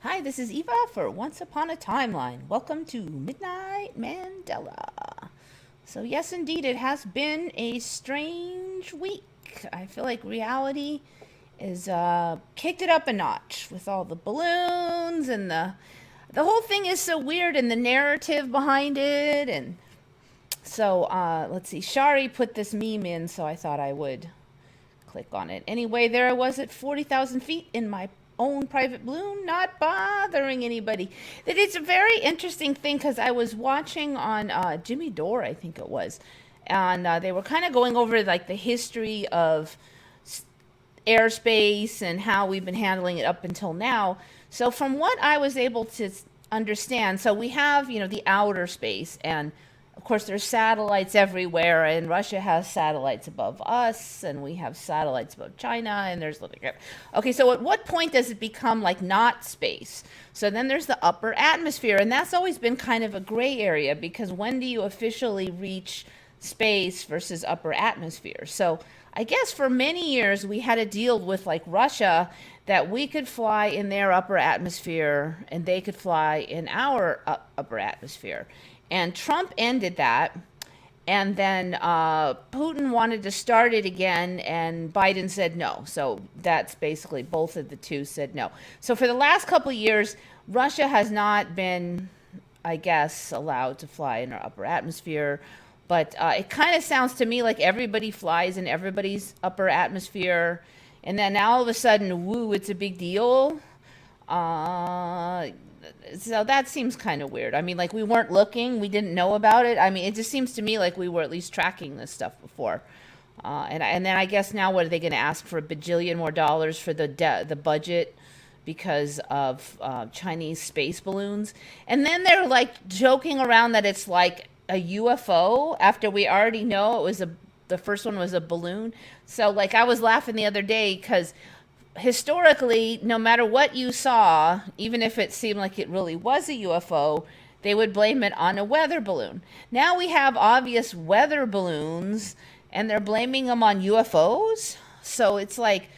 Hi, this is Eva for Once Upon a Timeline. Welcome to Midnight Mandela. So, yes, indeed, it has been a strange week. I feel like reality is kicked it up a notch with all the balloons and the whole thing is so weird and the narrative behind it. And so, let's see. Shari put this meme in, so I thought I would click on it. Anyway, there I was at 40,000 feet in my own private balloon, not bothering anybody. That it's a very interesting thing because I was watching on Jimmy Dore, I think it was, and they were kind of going over like the history of airspace and how we've been handling it up until now. So from what I was able to understand, so we have, the outer space, and of course there's satellites everywhere, and Russia has satellites above us, and we have satellites above China, and there's okay, so at what point does it become like not space? So then there's the upper atmosphere, and that's always been kind of a gray area, because when do you officially reach space versus upper atmosphere? So I guess for many years we had to deal with like Russia, that we could fly in their upper atmosphere and they could fly in our upper atmosphere. And Trump ended that. And then Putin wanted to start it again, and Biden said no. So that's basically both of the two said no. So for the last couple of years, Russia has not been, I guess, allowed to fly in our upper atmosphere. But it kind of sounds to me like everybody flies in everybody's upper atmosphere. And then now all of a sudden, woo, it's a big deal. Uh, so that seems kind of weird. I mean, like we weren't looking, we didn't know about it. I mean, it just seems to me like we were at least tracking this stuff before. And then I guess now what are they going to ask for a bajillion more dollars for the budget because of Chinese space balloons? And then they're like joking around that it's like a UFO after we already know it was the first one was a balloon. So like I was laughing the other day because historically, no matter what you saw, even if it seemed like it really was a UFO, they would blame it on a weather balloon. Now we have obvious weather balloons and they're blaming them on UFOs. So it's like,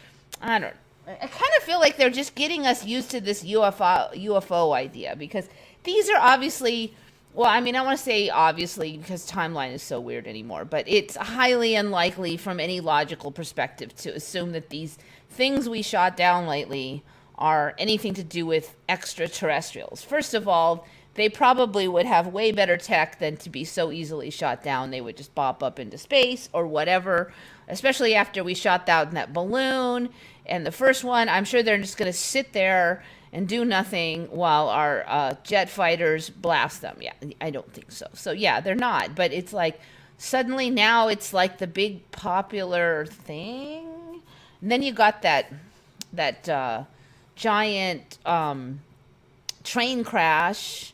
I don't I kind of feel like they're just getting us used to this UFO idea, because these are obviously, well, I mean, I want to say obviously because timeline is so weird anymore, but it's highly unlikely from any logical perspective to assume that these things we shot down lately are anything to do with extraterrestrials. First of all, they probably would have way better tech than to be so easily shot down. They would just pop up into space or whatever, especially after we shot down that balloon. And the first one, I'm sure they're just going to sit there and do nothing while our jet fighters blast them. Yeah, I don't think so. So yeah, they're not. But it's like suddenly now it's like the big popular thing. And then you got that giant train crash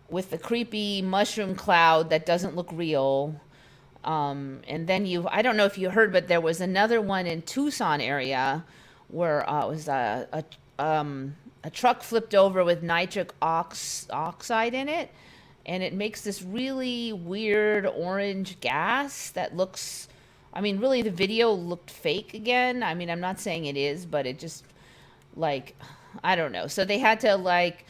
with the creepy mushroom cloud that doesn't look real. And then I don't know if you heard, but there was another one in Tucson area where it was a truck flipped over with nitric oxide in it, and it makes this really weird orange gas that looks, I mean, really the video looked fake again. I mean, I'm not saying it is, but it just, like, I don't know. So they had to, like,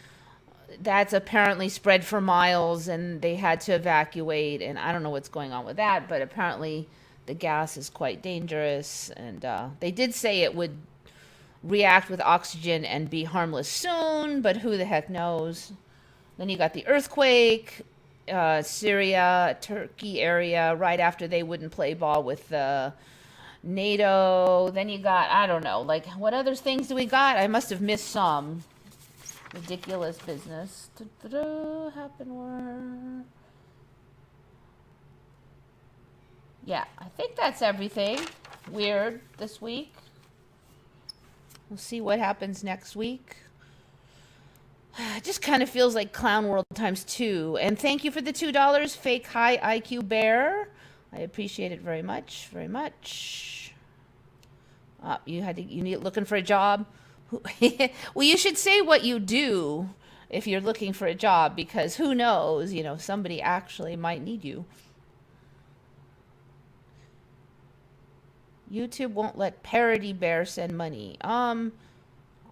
that's apparently spread for miles, and they had to evacuate, and I don't know what's going on with that, but apparently the gas is quite dangerous, and they did say it would react with oxygen and be harmless soon, but who the heck knows. Then you got the earthquake, Syria, Turkey area, right after they wouldn't play ball with NATO. Then you got, I don't know, like, what other things do we got? I must have missed some. Ridiculous business. Happen where... Yeah, I think that's everything weird this week. We'll see what happens next week. It just kind of feels like Clown World times two. And thank you for the $2, Fake High IQ Bear. I appreciate it very much, very much. You need looking for a job. Well, you should say what you do if you're looking for a job, because who knows, somebody actually might need you. YouTube won't let Parody Bear send money. I don't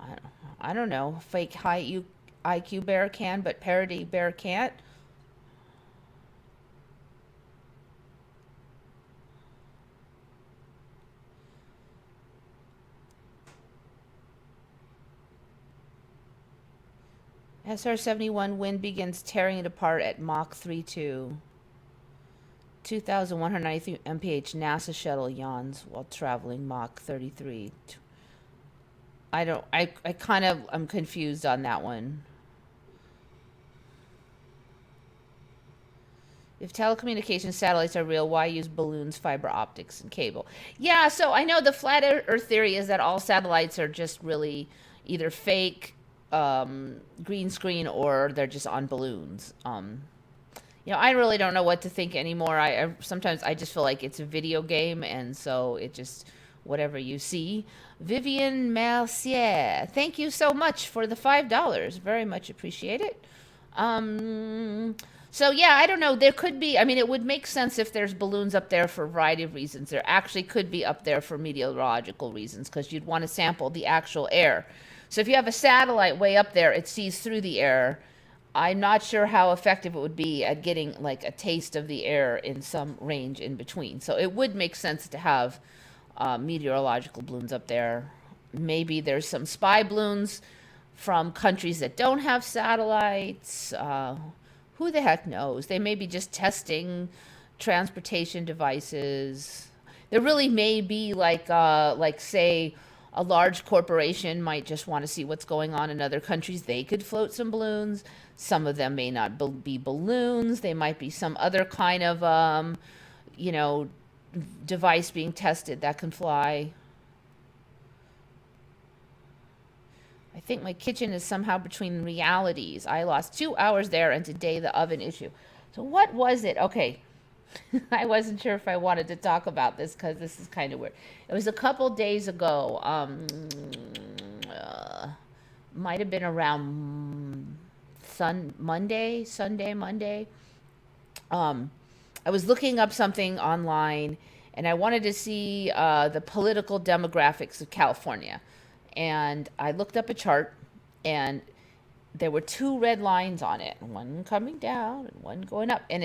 know. I don't know, fake high IQ bear can, but parody bear can't. SR-71 wind begins tearing it apart at Mach 3.2. 2,193 mph NASA shuttle yawns while traveling Mach 33. I kind of, I'm confused on that one. If telecommunications satellites are real, why use balloons, fiber optics, and cable? Yeah, so I know the flat Earth theory is that all satellites are just really either fake, green screen, or they're just on balloons. I really don't know what to think anymore. Sometimes I just feel like it's a video game, and so it just, whatever you see. Vivian Mercier, thank you so much for the $5. Very much appreciate it. So yeah, I don't know. There could be, I mean, it would make sense if there's balloons up there for a variety of reasons. There actually could be up there for meteorological reasons, because you'd want to sample the actual air. So if you have a satellite way up there, it sees through the air. I'm not sure how effective it would be at getting like a taste of the air in some range in between. So it would make sense to have meteorological balloons up there. Maybe there's some spy balloons from countries that don't have satellites. Who the heck knows? They may be just testing transportation devices. There really may be like say, a large corporation might just want to see what's going on in other countries. They could float some balloons. Some of them may not be balloons. They might be some other kind of, device being tested that can fly. I think my kitchen is somehow between realities. I lost 2 hours there, and today the oven issue. So what was it? Okay. I wasn't sure if I wanted to talk about this because this is kind of weird. It was a couple days ago. Might have been around Monday. I was looking up something online, and I wanted to see the political demographics of California. And I looked up a chart, and there were 2 red lines on it, one coming down and one going up, and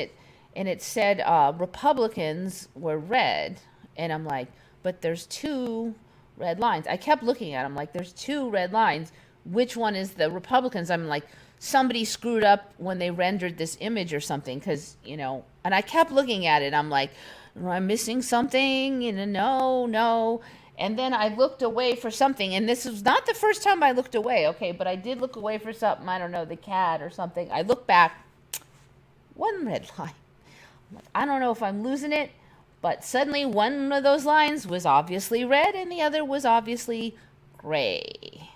it said Republicans were red, and I'm like, but there's 2 red lines. I kept looking at them like, there's 2 red lines. Which one is the Republicans? I'm like, somebody screwed up when they rendered this image or something, because, and I kept looking at it. I'm like, am I missing something? No. And then I looked away for something, and this was not the first time I looked away, okay, but I did look away for something, I don't know, the cat or something. I looked back, 1 red line. I'm like, I don't know if I'm losing it, but suddenly one of those lines was obviously red, and the other was obviously gray.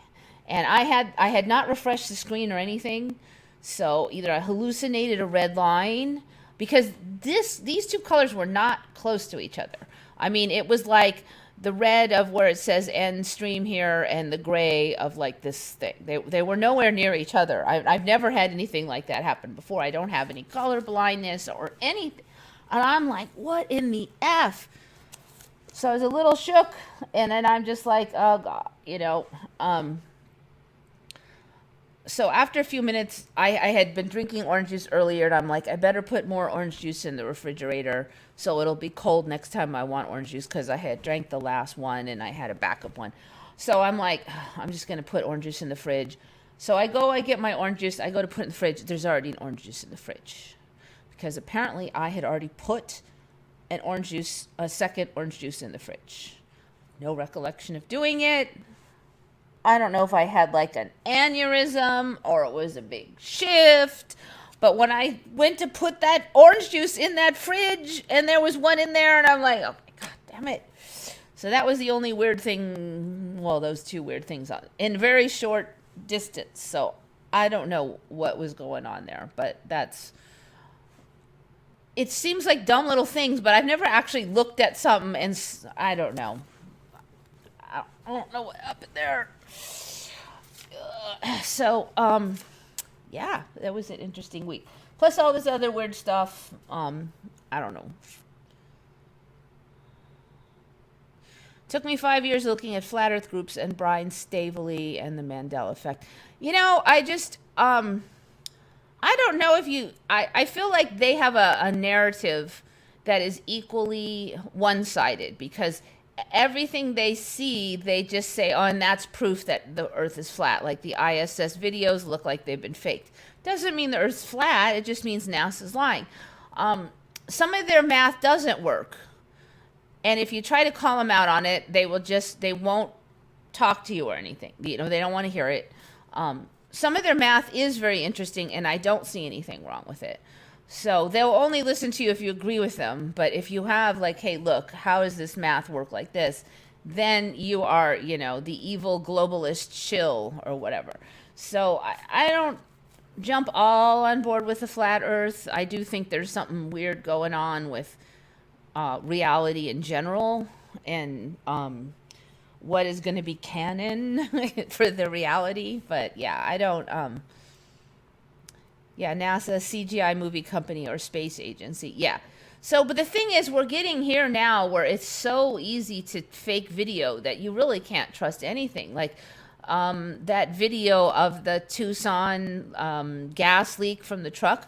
And I had not refreshed the screen or anything, so either I hallucinated a red line, because these 2 colors were not close to each other. I mean, it was like the red of where it says end stream here, and the gray of like this thing. They were nowhere near each other. I've never had anything like that happen before. I don't have any color blindness or anything. And I'm like, what in the F? So I was a little shook, and then I'm just like, oh God, So after a few minutes, I had been drinking orange juice earlier, and I'm like, I better put more orange juice in the refrigerator so it'll be cold next time I want orange juice, because I had drank the last one and I had a backup one. So I'm like, I'm just going to put orange juice in the fridge. So I get my orange juice, I go to put it in the fridge. There's already an orange juice in the fridge, because apparently I had already put a second orange juice in the fridge. No recollection of doing it. I don't know if I had like an aneurysm or it was a big shift, but when I went to put that orange juice in that fridge, and there was one in there, and I'm like, oh my God, damn it. So that was the only weird thing, well, those 2 weird things in very short distance. So I don't know what was going on there, but it seems like dumb little things, but I've never actually looked at something, and I don't know. I don't know what happened there. So, yeah, that was an interesting week. Plus all this other weird stuff. I don't know. Took me 5 years looking at flat Earth groups and Brian Staveley and the Mandela Effect. You know, I don't know if you, I feel like they have a narrative that is equally one sided because everything they see, they just say, oh, and that's proof that the Earth is flat. Like the ISS videos look like they've been faked. Doesn't mean the Earth's flat, it just means NASA's lying. Some of their math doesn't work. And if you try to call them out on it, they won't talk to you or anything. You know, they don't want to hear it. Some of their math is very interesting, and I don't see anything wrong with it. So they'll only listen to you if you agree with them. But if you have like, hey, look, how does this math work like this? Then you are, you know, the evil globalist shill or whatever. So I don't jump all on board with the flat Earth. I do think there's something weird going on with reality in general and what is going to be canon for the reality. But yeah, I don't, yeah, NASA, CGI movie company or space agency. Yeah. So, but the thing is, we're getting here now where it's so easy to fake video that you really can't trust anything. Like that video of the Tucson gas leak from the truck.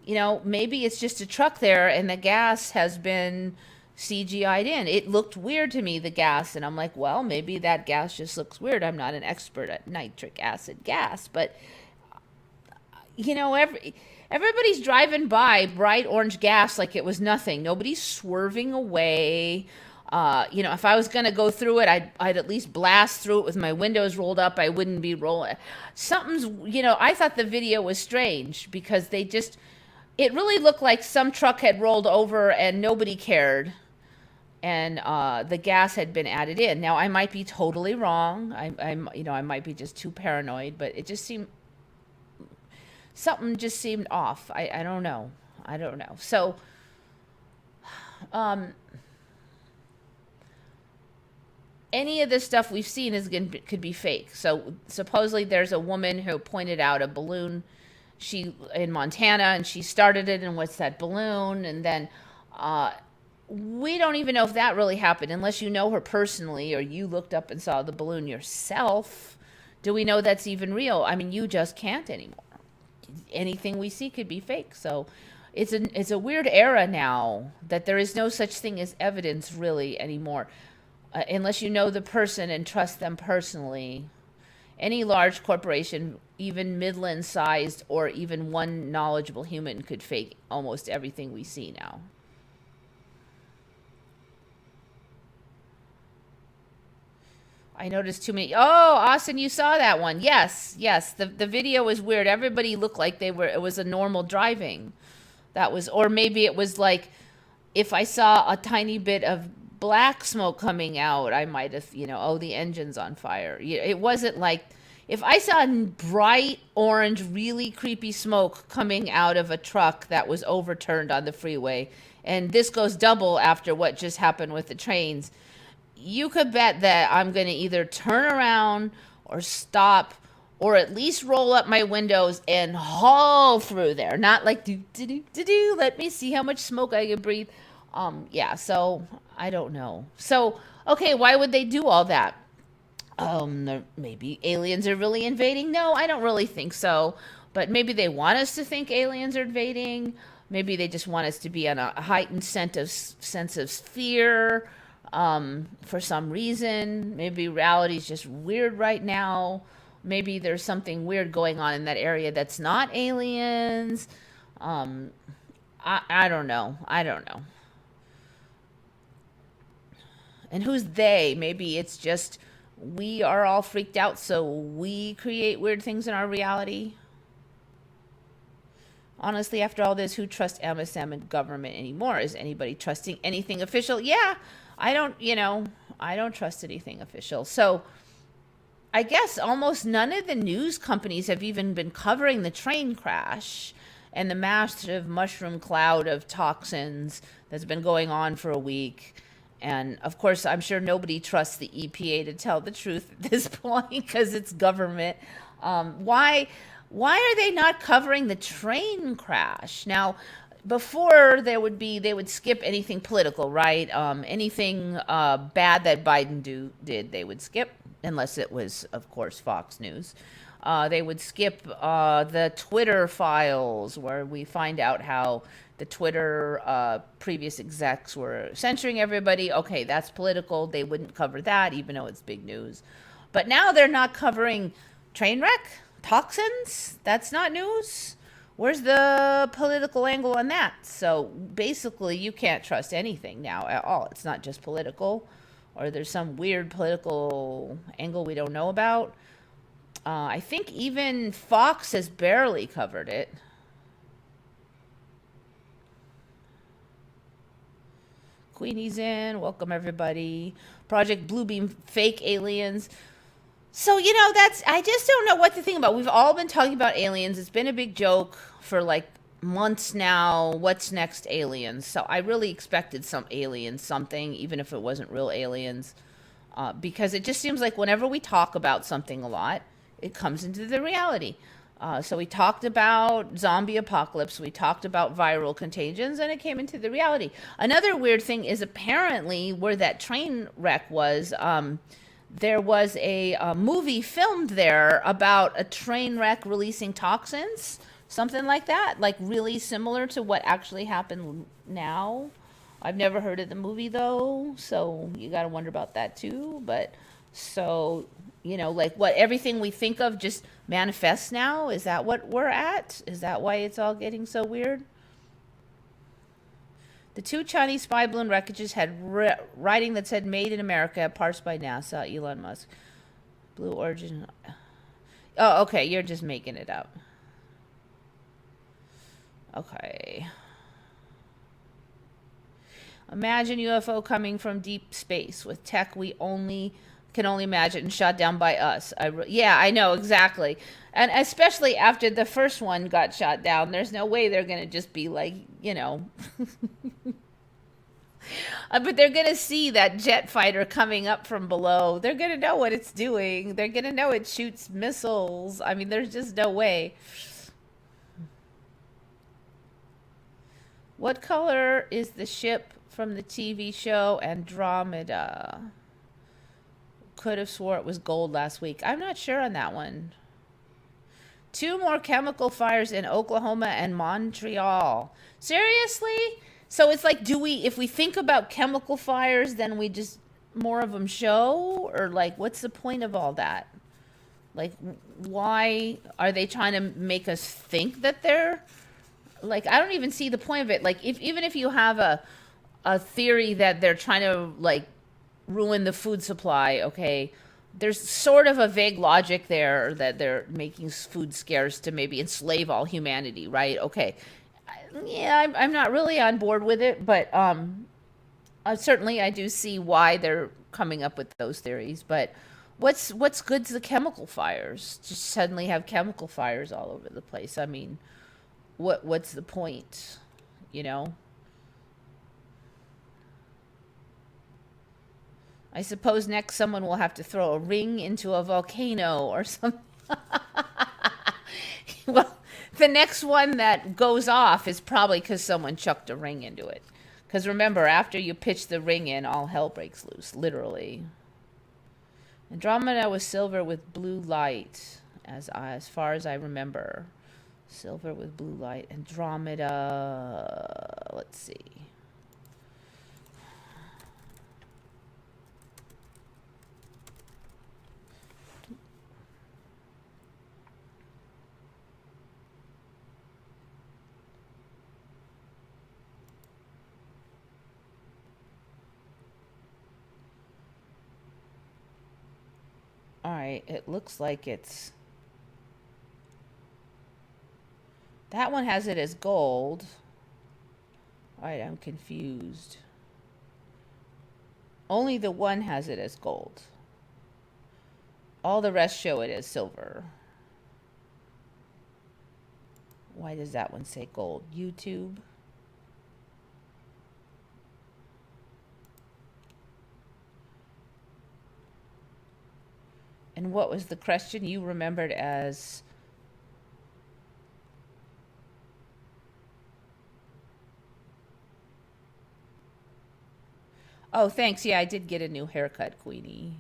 You know, maybe it's just a truck there and the gas has been CGI'd in. It looked weird to me, the gas, and I'm like, well, maybe that gas just looks weird. I'm not an expert at nitric acid gas, but you know, everybody's driving by bright orange gas like it was nothing. Nobody's swerving away. You know, if I was going to go through it, I'd at least blast through it with my windows rolled up. I wouldn't be rolling. Something's, you know, I thought the video was strange because it really looked like some truck had rolled over and nobody cared. And the gas had been added in. Now, I might be totally wrong. I might be just too paranoid, but it just seemed, something just seemed off. I don't know. So, any of this stuff we've seen could be fake. So supposedly there's a woman who pointed out a balloon in Montana, and she started it, and what's that balloon? And then we don't even know if that really happened unless you know her personally or you looked up and saw the balloon yourself. Do we know that's even real? I mean, you just can't anymore. Anything we see could be fake. So it's a weird era now that there is no such thing as evidence really anymore. Unless you know the person and trust them personally. Any large corporation, even Midland-sized or even one knowledgeable human, could fake almost everything we see now. I noticed too many. Oh, Austin, you saw that one. Yes. The video was weird. Everybody looked like it was a normal driving. Or maybe it was like, if I saw a tiny bit of black smoke coming out, I might have, the engine's on fire. It wasn't like, if I saw bright orange, really creepy smoke coming out of a truck that was overturned on the freeway, and this goes double after what just happened with the trains, you could bet that I'm going to either turn around or stop or at least roll up my windows and haul through there. Not like, let me see how much smoke I can breathe. So I don't know. So, okay, why would they do all that? Maybe aliens are really invading. No, I don't really think so. But maybe they want us to think aliens are invading. Maybe they just want us to be on a heightened sense of fear for some reason. Maybe reality's just weird right now. Maybe there's something weird going on in that area that's not aliens. I don't know. And who's they? Maybe it's just we are all freaked out, so we create weird things in our reality. Honestly, after all this, who trusts MSM and government anymore? Is anybody trusting anything official? Yeah, I don't trust anything official. So I guess almost none of the news companies have even been covering the train crash and the massive mushroom cloud of toxins that's been going on for a week. And of course, I'm sure nobody trusts the EPA to tell the truth at this point because it's government. Why are they not covering the train crash? Now, before they would skip anything political, right? Anything bad that Biden did, they would skip, unless it was, of course, Fox News. They would skip the Twitter files, where we find out how the Twitter previous execs were censoring everybody. Okay, that's political. They wouldn't cover that, even though it's big news. But now they're not covering train wreck, toxins. That's not news. Where's the political angle on that? So basically, you can't trust anything now at all. It's not just political, or there's some weird political angle we don't know about. I think even Fox has barely covered it. Queenie's in. Welcome, everybody. Project Bluebeam, fake aliens. So, I just don't know what to think about. We've all been talking about aliens. It's been a big joke for like months now. What's next, aliens? So I really expected some alien something, even if it wasn't real aliens. Because it just seems like whenever we talk about something a lot, it comes into the reality. So we talked about zombie apocalypse. We talked about viral contagions, and it came into the reality. Another weird thing is apparently where that train wreck was, there was a movie filmed there about a train wreck releasing toxins, something like that, like really similar to what actually happened now. I've never heard of the movie though, so you got to wonder about that too. But so, like what everything we think of just manifests now. Is that what we're at? Is that why it's all getting so weird? The 2 Chinese spy balloon wreckages had writing that said "Made in America," parsed by NASA. Elon Musk. Blue Origin. Oh, okay. You're just making it up. Okay. Imagine UFO coming from deep space with tech we can only imagine, and shot down by us. Yeah, I know, exactly. And especially after the first one got shot down, there's no way they're going to just be like, but they're going to see that jet fighter coming up from below. They're going to know what it's doing. They're going to know it shoots missiles. I mean, there's just no way. What color is the ship from the TV show Andromeda? Could have swore it was gold last week. I'm not sure on that one. 2 more chemical fires in Oklahoma and Montreal. Seriously? So it's like, if we think about chemical fires, then we just, more of them show? Or like, what's the point of all that? Like, why are they trying to make us think that they're, like, I don't even see the point of it. Like, even if you have a theory that they're trying to, like, ruin the food supply, okay, there's sort of a vague logic there that they're making food scarce to maybe enslave all humanity, right? Okay, yeah, I'm not really on board with it, but certainly I do see why they're coming up with those theories. But what's good to the chemical fires? Just suddenly have chemical fires all over the place. I mean, what's the point, I suppose next someone will have to throw a ring into a volcano or something. Well, the next one that goes off is probably because someone chucked a ring into it. Because remember, after you pitch the ring in, all hell breaks loose, literally. Andromeda was silver with blue light, as far as I remember. Silver with blue light. Andromeda. Let's see. All right, it looks like it's... That one has it as gold. All right, I'm confused. Only the one has it as gold. All the rest show it as silver. Why does that one say gold? YouTube. And what was the question you remembered as... Oh, thanks. Yeah, I did get a new haircut, Queenie.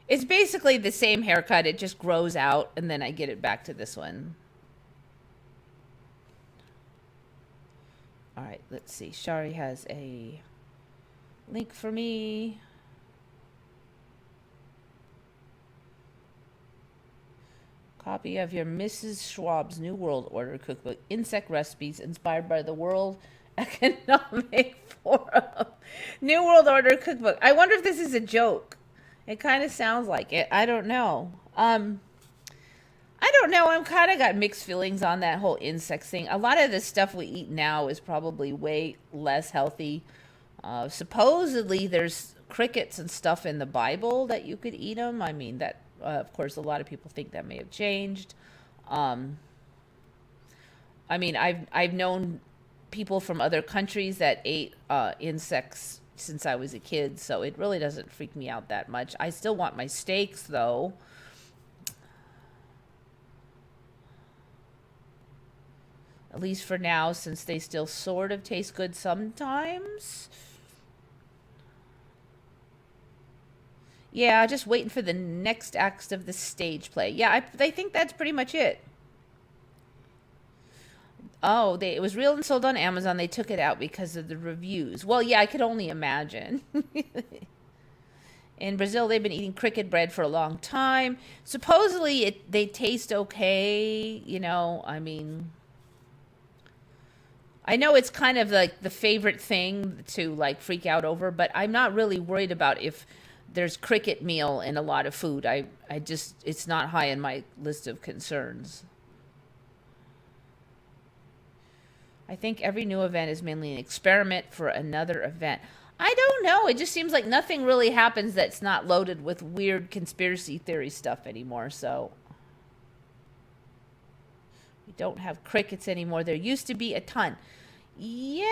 It's basically the same haircut. It just grows out, and then I get it back to this one. All right, let's see. Shari has a link for me. Copy of your Mrs. Schwab's New World Order cookbook, insect recipes inspired by the World Economic Forum. New World Order cookbook. I wonder if this is a joke. It kind of sounds like it. I don't know. I don't know. I'm kind of got mixed feelings on that whole insect thing. A lot of the stuff we eat now is probably way less healthy. Supposedly, there's crickets and stuff in the Bible that you could eat them. I mean, that of course, a lot of people think that may have changed. I mean, I've known people from other countries that ate insects since I was a kid, so it really doesn't freak me out that much. I still want my steaks, though. At least for now, since they still sort of taste good sometimes. Yeah, just waiting for the next act of the stage play. Yeah, I think that's pretty much it. Oh, it was real and sold on Amazon. They took it out because of the reviews. Well, yeah, I could only imagine. In Brazil, they've been eating cricket bread for a long time. Supposedly, they taste okay. You know, I mean, I know it's kind of like the favorite thing to like freak out over, but I'm not really worried about if there's cricket meal in a lot of food. I just, it's not high in my list of concerns. I think every new event is mainly an experiment for another event. I don't know. It just seems like nothing really happens that's not loaded with weird conspiracy theory stuff anymore. So we don't have crickets anymore. There used to be a ton. Yeah,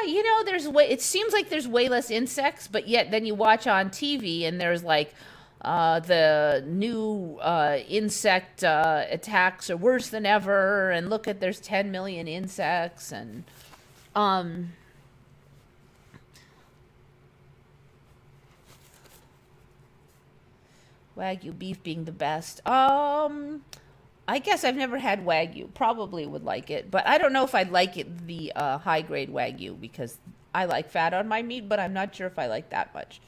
you know, it seems like there's way less insects, but yet then you watch on TV and there's like the new insect attacks are worse than ever, and look at there's 10 million insects, and Wagyu beef being the best. I guess I've never had Wagyu. Probably would like it, but I don't know if I'd like it the high grade Wagyu, because I like fat on my meat, but I'm not sure if I like that much.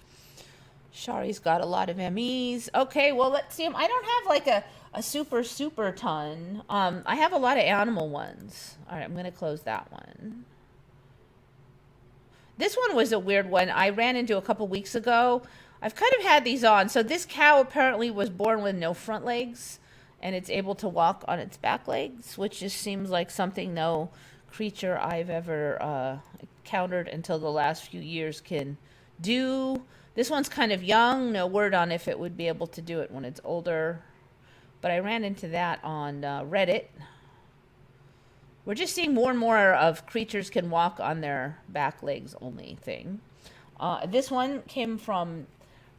Shari's got a lot of MEs. Okay, well, let's see. I don't have like a super ton. I have a lot of animal ones. All right, I'm going to close that one. This one was a weird one I ran into a couple weeks ago. I've kind of had these on. So this cow apparently was born with no front legs, and it's able to walk on its back legs, which just seems like something no creature I've ever encountered until the last few years can do. This one's kind of young. No word on if it would be able to do it when it's older. But I ran into that on Reddit. We're just seeing more and more of creatures can walk on their back legs only thing. This one came from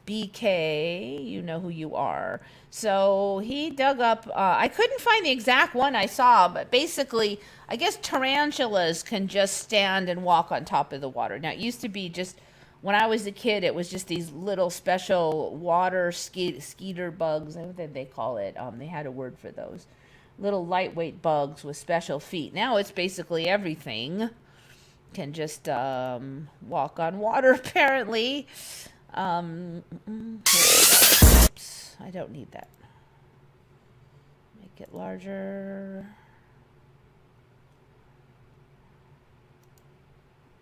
BK. You know who you are. So he dug up, I couldn't find the exact one I saw, but basically, I guess tarantulas can just stand and walk on top of the water. Now, it used to be just, when I was a kid, it was just these little special water skeeter bugs. I think they call it. They had a word for those. Little lightweight bugs with special feet. Now it's basically everything can just walk on water, apparently. Oops, I don't need that. Make it larger.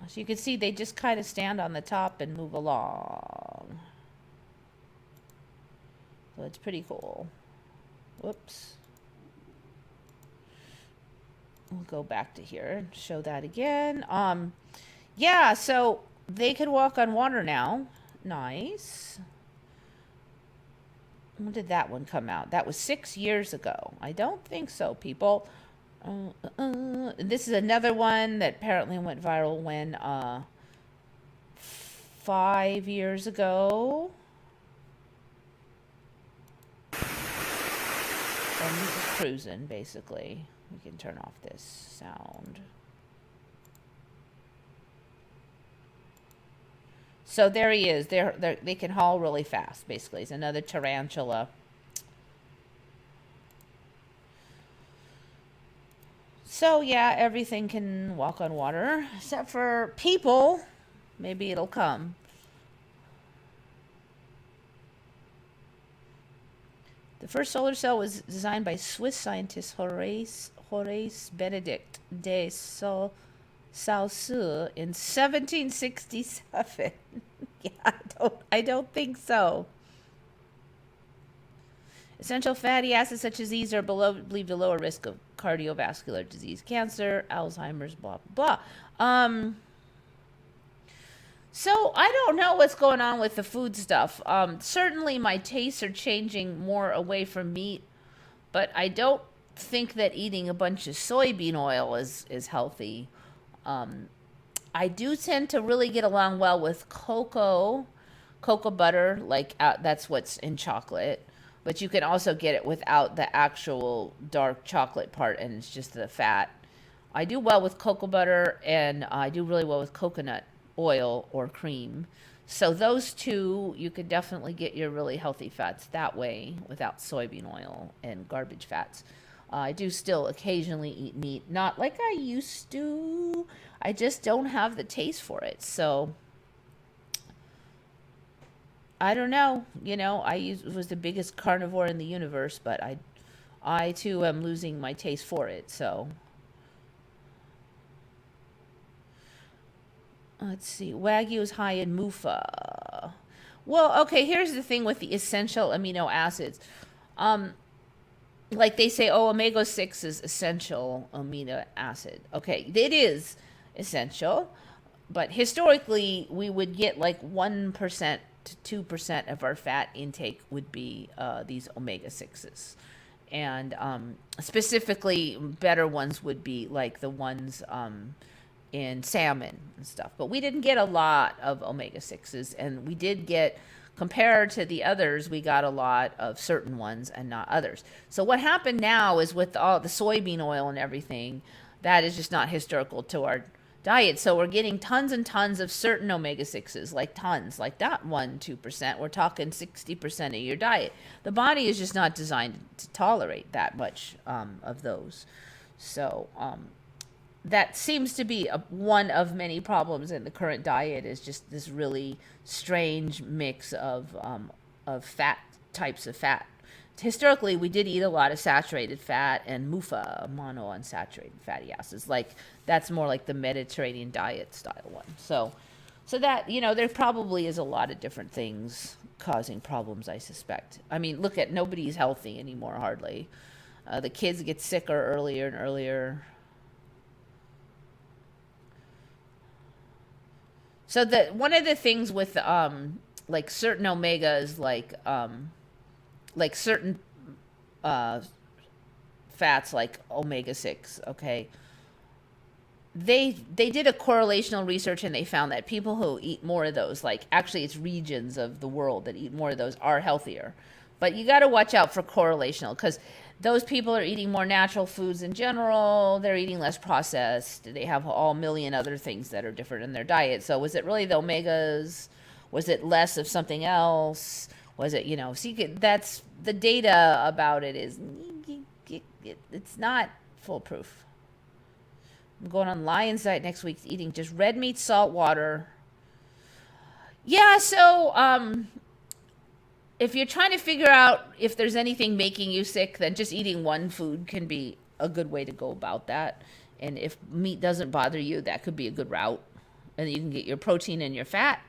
So you can see they just kind of stand on the top and move along. So it's pretty cool. Whoops. We'll go back to here and show that again. Yeah, so they can walk on water now. Nice. When did that one come out? That was 6 years ago. I don't think so, people. This is another one that apparently went viral when 5 years ago. And this is cruising, basically. We can turn off this sound. So there he is. They can haul really fast, basically. It's another tarantula. So yeah, everything can walk on water, except for people. Maybe it'll come. The first solar cell was designed by Swiss scientist Horace Benedict de Saussure in 1767. Yeah, I don't think so. Essential fatty acids such as these are believed to lower risk of cardiovascular disease, cancer, Alzheimer's, blah, blah, blah. So I don't know what's going on with the food stuff. Certainly my tastes are changing more away from meat, but I don't think that eating a bunch of soybean oil is healthy. I do tend to really get along well with cocoa butter, like that's what's in chocolate. But you can also get it without the actual dark chocolate part, and it's just the fat. I do well with cocoa butter, and I do really well with coconut oil or cream. So those two, you could definitely get your really healthy fats that way without soybean oil and garbage fats. I do still occasionally eat meat, not like I used to. I just don't have the taste for it. So I don't know. I was the biggest carnivore in the universe, but I too am losing my taste for it. So let's see. Wagyu is high in MUFA. Well, okay, here's the thing with the essential amino acids. Like they say, omega-6 is essential amino acid. Okay, it is essential, but historically we would get like 1% to 2% of our fat intake would be these omega-6s. And specifically, better ones would be like the ones in salmon and stuff. But we didn't get a lot of omega-6s, and we did get, compared to the others, we got a lot of certain ones and not others. So what happened now is with all the soybean oil and everything, that is just not historical to our diet. So we're getting tons and tons of certain omega-6s, like tons, like that 1-2%. We're talking 60% of your diet. The body is just not designed to tolerate that much of those. So that seems to be one of many problems in the current diet, is just this really strange mix of fat, types of fat. Historically, we did eat a lot of saturated fat and MUFA, monounsaturated fatty acids. Like that's more like the Mediterranean diet style one. So that, there probably is a lot of different things causing problems, I suspect. I mean, look at, nobody's healthy anymore, hardly. The kids get sicker earlier and earlier. So one of the things with like certain omegas, like certain fats, like omega-6, okay, they did a correlational research, and they found that people who eat more of those, like actually it's regions of the world that eat more of those, are healthier. But you got to watch out for correlational, because those people are eating more natural foods in general. They're eating less processed. They have all million other things that are different in their diet. So was it really the omegas? Was it less of something else? Was it, that's the data about it is, it's not foolproof. I'm going on Lion's diet next week, eating just red meat, salt water. Yeah, so if you're trying to figure out if there's anything making you sick, then just eating one food can be a good way to go about that. And if meat doesn't bother you, that could be a good route. And you can get your protein and your fat.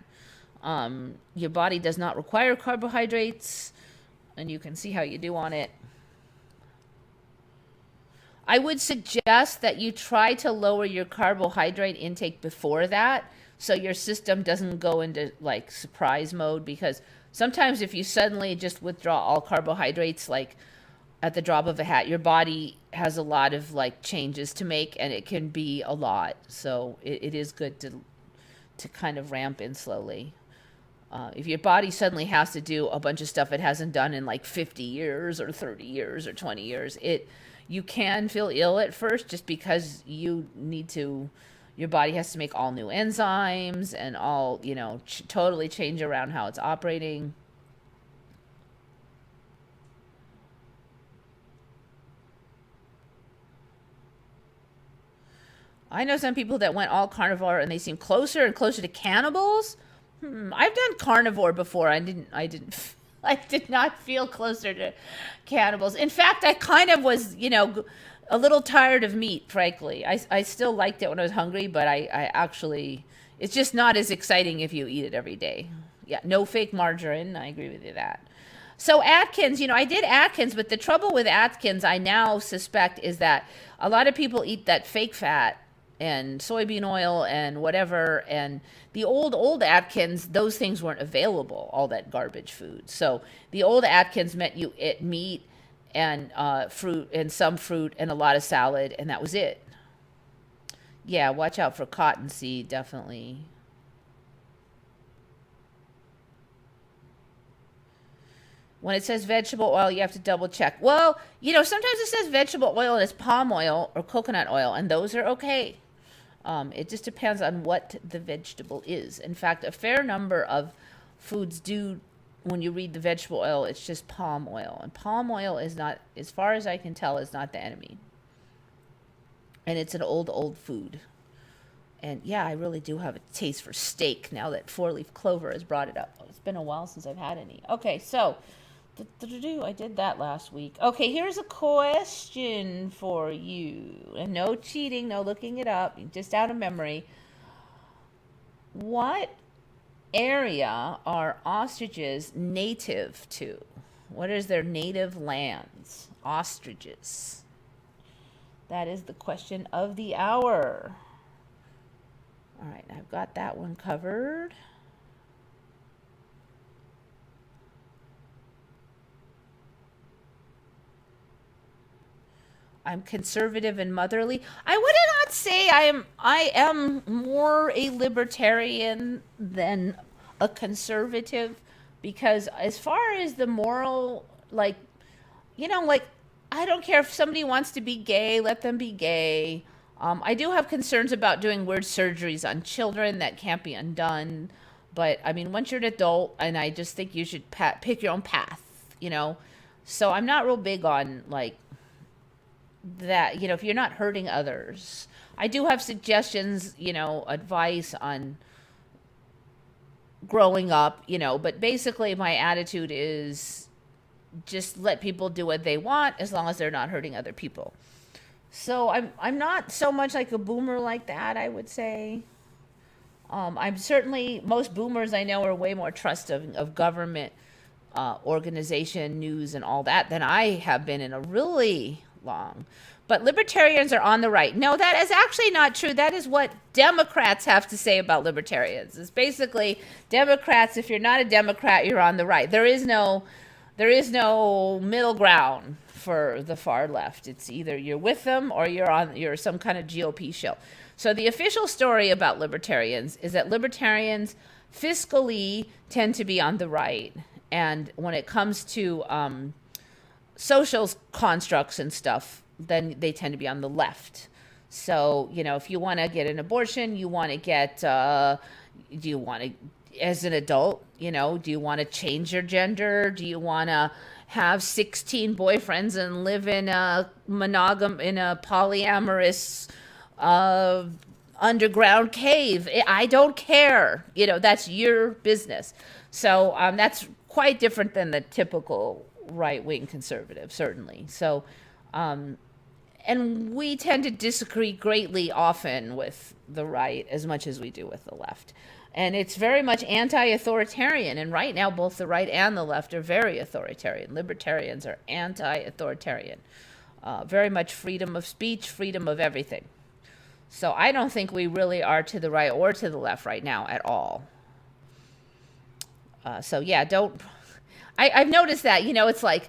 Your body does not require carbohydrates, and you can see how you do on it. I would suggest that you try to lower your carbohydrate intake before that, so your system doesn't go into like surprise mode, because sometimes if you suddenly just withdraw all carbohydrates, like at the drop of a hat, your body has a lot of like changes to make, and it can be a lot. So it is good to kind of ramp in slowly. If your body suddenly has to do a bunch of stuff it hasn't done in like 50 years or 30 years or 20 years, you can feel ill at first, just because you need to, your body has to make all new enzymes and all, totally change around how it's operating. I know some people that went all carnivore and they seem closer and closer to cannibals. I've done carnivore before. I did not feel closer to cannibals. In fact, I kind of was, a little tired of meat, frankly. I still liked it when I was hungry, but I actually, it's just not as exciting if you eat it every day. Yeah, no fake margarine. I agree with you that. So Atkins, I did Atkins, but the trouble with Atkins, I now suspect, is that a lot of people eat that fake fat and soybean oil and whatever, and the old Atkins, those things weren't available, all that garbage food. So the old Atkins meant you ate meat and fruit and some fruit and a lot of salad, and that was it. Yeah, watch out for cottonseed, definitely. When it says vegetable oil, you have to double check. Well, sometimes it says vegetable oil and it's palm oil or coconut oil, and those are okay. It just depends on what the vegetable is. In fact, a fair number of foods do, when you read the vegetable oil, it's just palm oil. And palm oil is not, as far as I can tell, is not the enemy. And it's an old food. And yeah, I really do have a taste for steak now that 4-leaf clover has brought it up. It's been a while since I've had any. Okay, so I did that last week. Okay, here's a question for you. And no cheating, no looking it up, just out of memory. What area are ostriches native to? What is their native lands? Ostriches. That is the question of the hour. All right, I've got that one covered. I'm conservative and motherly. I would not say I am more a libertarian than a conservative, because as far as the moral, I don't care if somebody wants to be gay, let them be gay. I do have concerns about doing weird surgeries on children that can't be undone. But, once you're an adult, and I just think you should pick your own path, So I'm not real big on, that, if you're not hurting others. I do have suggestions, advice on growing up, but basically my attitude is just let people do what they want as long as they're not hurting other people. So I'm not so much like a boomer like that, I would say. I'm certainly, most boomers I know are way more trusting of government, organization, news, and all that than I have been in a really long. But libertarians are on the right. No, that is actually not true. That is what Democrats have to say about libertarians. It's basically Democrats, if you're not a Democrat, you're on the right. There is no middle ground for the far left. It's either you're with them or you're some kind of GOP show. So the official story about libertarians is that libertarians fiscally tend to be on the right. And when it comes to social constructs and stuff, then they tend to be on the left. So, if you want to get an abortion, you want to get, do you want to, as an adult, do you want to change your gender? Do you want to have 16 boyfriends and live in a polyamorous underground cave? I don't care. That's your business. So that's quite different than the typical right-wing conservative, certainly. So, and we tend to disagree greatly often with the right as much as we do with the left. And it's very much anti-authoritarian. And right now, both the right and the left are very authoritarian. Libertarians are anti-authoritarian. Very much freedom of speech, freedom of everything. So I don't think we really are to the right or to the left right now at all. So yeah, I've noticed that, it's like,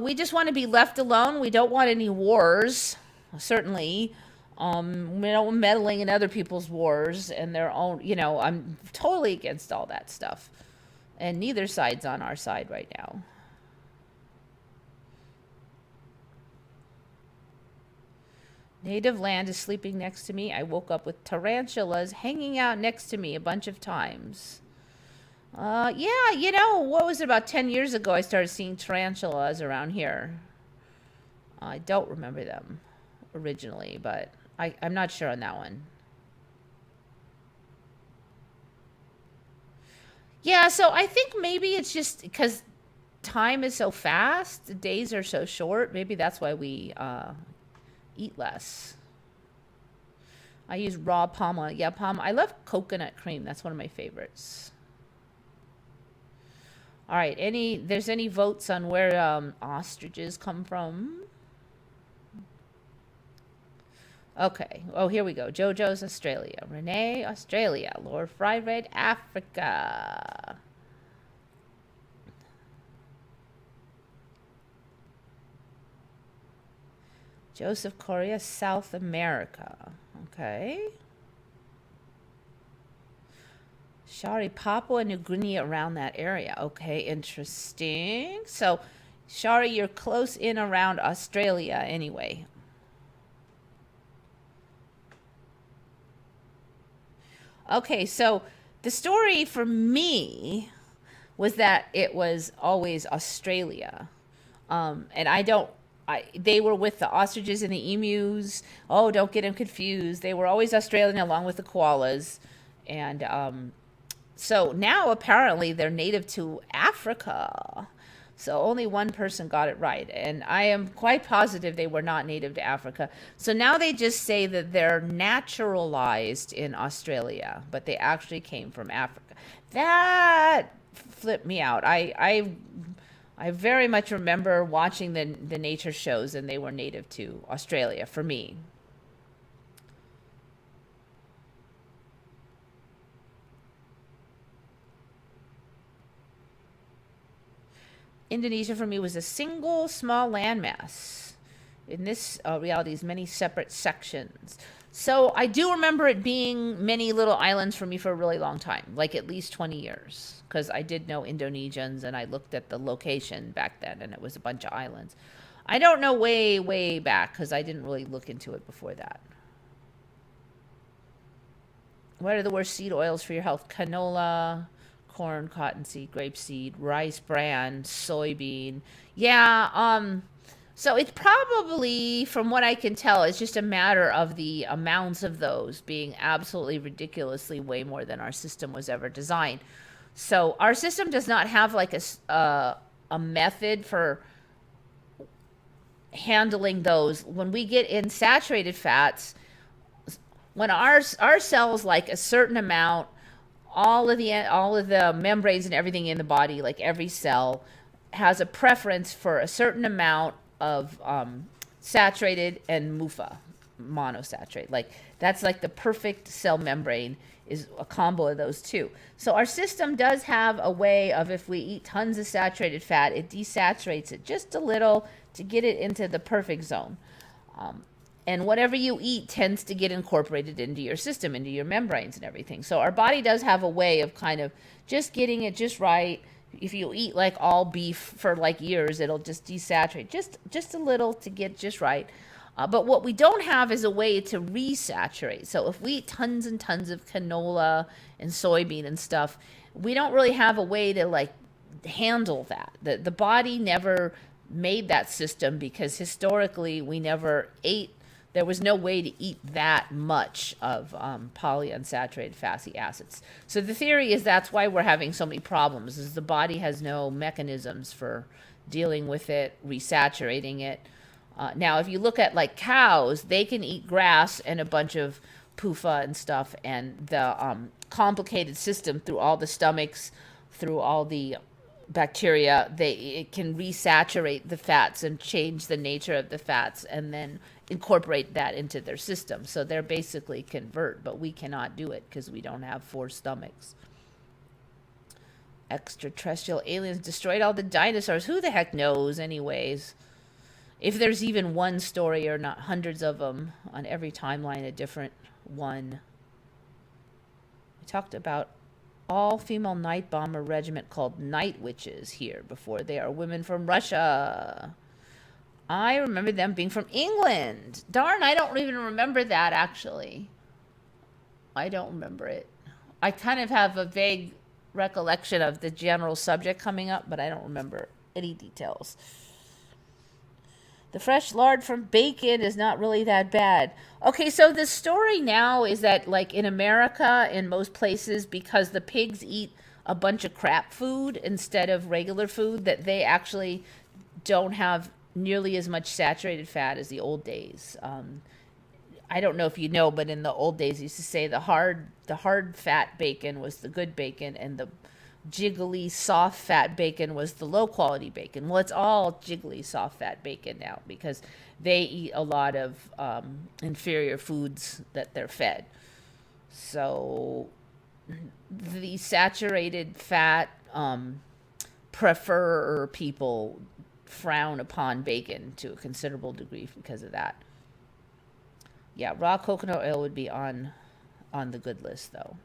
we just want to be left alone. We don't want any wars, certainly. Meddling in other people's wars and their own, I'm totally against all that stuff. And neither side's on our side right now. Native land is sleeping next to me. I woke up with tarantulas hanging out next to me a bunch of times. Yeah, you know, what was it, about 10 years ago I started seeing tarantulas around here. I don't remember them originally, but I'm not sure on that one. Yeah, so I think maybe it's just because time is so fast, the days are so short. Maybe that's why we eat less. I use raw palm oil. Yeah, palm. I love coconut cream. That's one of my favorites. All right. There's any votes on where ostriches come from? Okay. Oh, here we go. Jojo's Australia. Renee, Australia. Lord Fried Red, Africa. Joseph Korea, South America. Okay. Shari, Papua New Guinea, around that area. Okay, interesting. So, Shari, you're close in around Australia anyway. Okay, so the story for me was that it was always Australia. And they were with the ostriches and the emus. Oh, don't get them confused. They were always Australian along with the koalas. And so now apparently they're native to Africa. So only one person got it right. And I am quite positive they were not native to Africa. So now they just say that they're naturalized in Australia, but they actually came from Africa. That flipped me out. I very much remember watching the nature shows, and they were native to Australia for me. Indonesia for me was a single small landmass. In this reality, is many separate sections. So I do remember it being many little islands for me for a really long time, like at least 20 years, because I did know Indonesians and I looked at the location back then, and it was a bunch of islands. I don't know way, way back because I didn't really look into it before that. What are the worst seed oils for your health? Canola, corn, cottonseed, grapeseed, rice bran, soybean. Yeah, so it's probably, from what I can tell, it's just a matter of the amounts of those being absolutely ridiculously way more than our system was ever designed. So our system does not have like a method for handling those. When we get in saturated fats, when our cells like a certain amount, all of the membranes and everything in the body, like every cell, has a preference for a certain amount of saturated and MUFA, monosaturated. Like that's like the perfect cell membrane is a combo of those two. So our system does have a way of, if we eat tons of saturated fat, it desaturates it just a little to get it into the perfect zone. And whatever you eat tends to get incorporated into your system, into your membranes and everything. So our body does have a way of kind of just getting it just right. If you eat like all beef for like years, it'll just desaturate just a little to get just right. But what we don't have is a way to resaturate. So if we eat tons and tons of canola and soybean and stuff, we don't really have a way to like handle that. The body never made that system because historically we never ate. There was no way to eat that much of polyunsaturated fatty acids. So the theory is that's why we're having so many problems, is the body has no mechanisms for dealing with it, resaturating it. Now, if you look at like cows, they can eat grass and a bunch of PUFA and stuff, and the complicated system through all the stomachs, through all the bacteria, it can resaturate the fats and change the nature of the fats and then incorporate that into their system. So they're basically convert, but we cannot do it because we don't have 4 stomachs. Extraterrestrial aliens destroyed all the dinosaurs. Who the heck knows anyways? If there's even one story or not hundreds of them on every timeline, a different one. We talked about all-female night bomber regiment called Night Witches here before. They are women from Russia. I remember them being from England. Darn, I don't even remember that actually. I don't remember it. I kind of have a vague recollection of the general subject coming up, but I don't remember any details. The fresh lard from bacon is not really that bad. Okay, so the story now is that, like in America, in most places, because the pigs eat a bunch of crap food instead of regular food, that they actually don't have nearly as much saturated fat as the old days. I don't know if you know, but in the old days, used to say the hard fat bacon was the good bacon, and the jiggly soft fat bacon was the low quality bacon. Well, it's all jiggly soft fat bacon now because they eat a lot of inferior foods that they're fed. So the saturated fat prefer people frown upon bacon to a considerable degree because of that. Yeah, raw coconut oil would be on the good list though.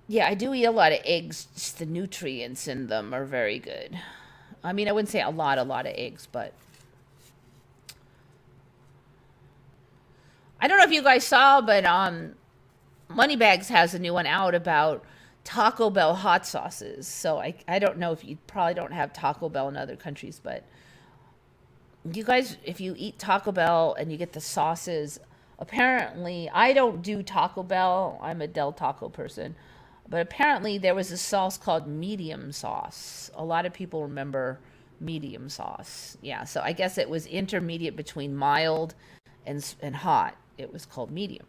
Yeah, I do eat a lot of eggs. Just the nutrients in them are very good. I mean, I wouldn't say a lot of eggs, but I don't know if you guys saw, but Moneybags has a new one out about Taco Bell hot sauces. So I don't know if you probably don't have Taco Bell in other countries, but you guys, if you eat Taco Bell and you get the sauces, apparently, I don't do Taco Bell. I'm a Del Taco person. But apparently there was a sauce called medium sauce. A lot of people remember medium sauce. Yeah, so I guess it was intermediate between mild and hot. It was called medium.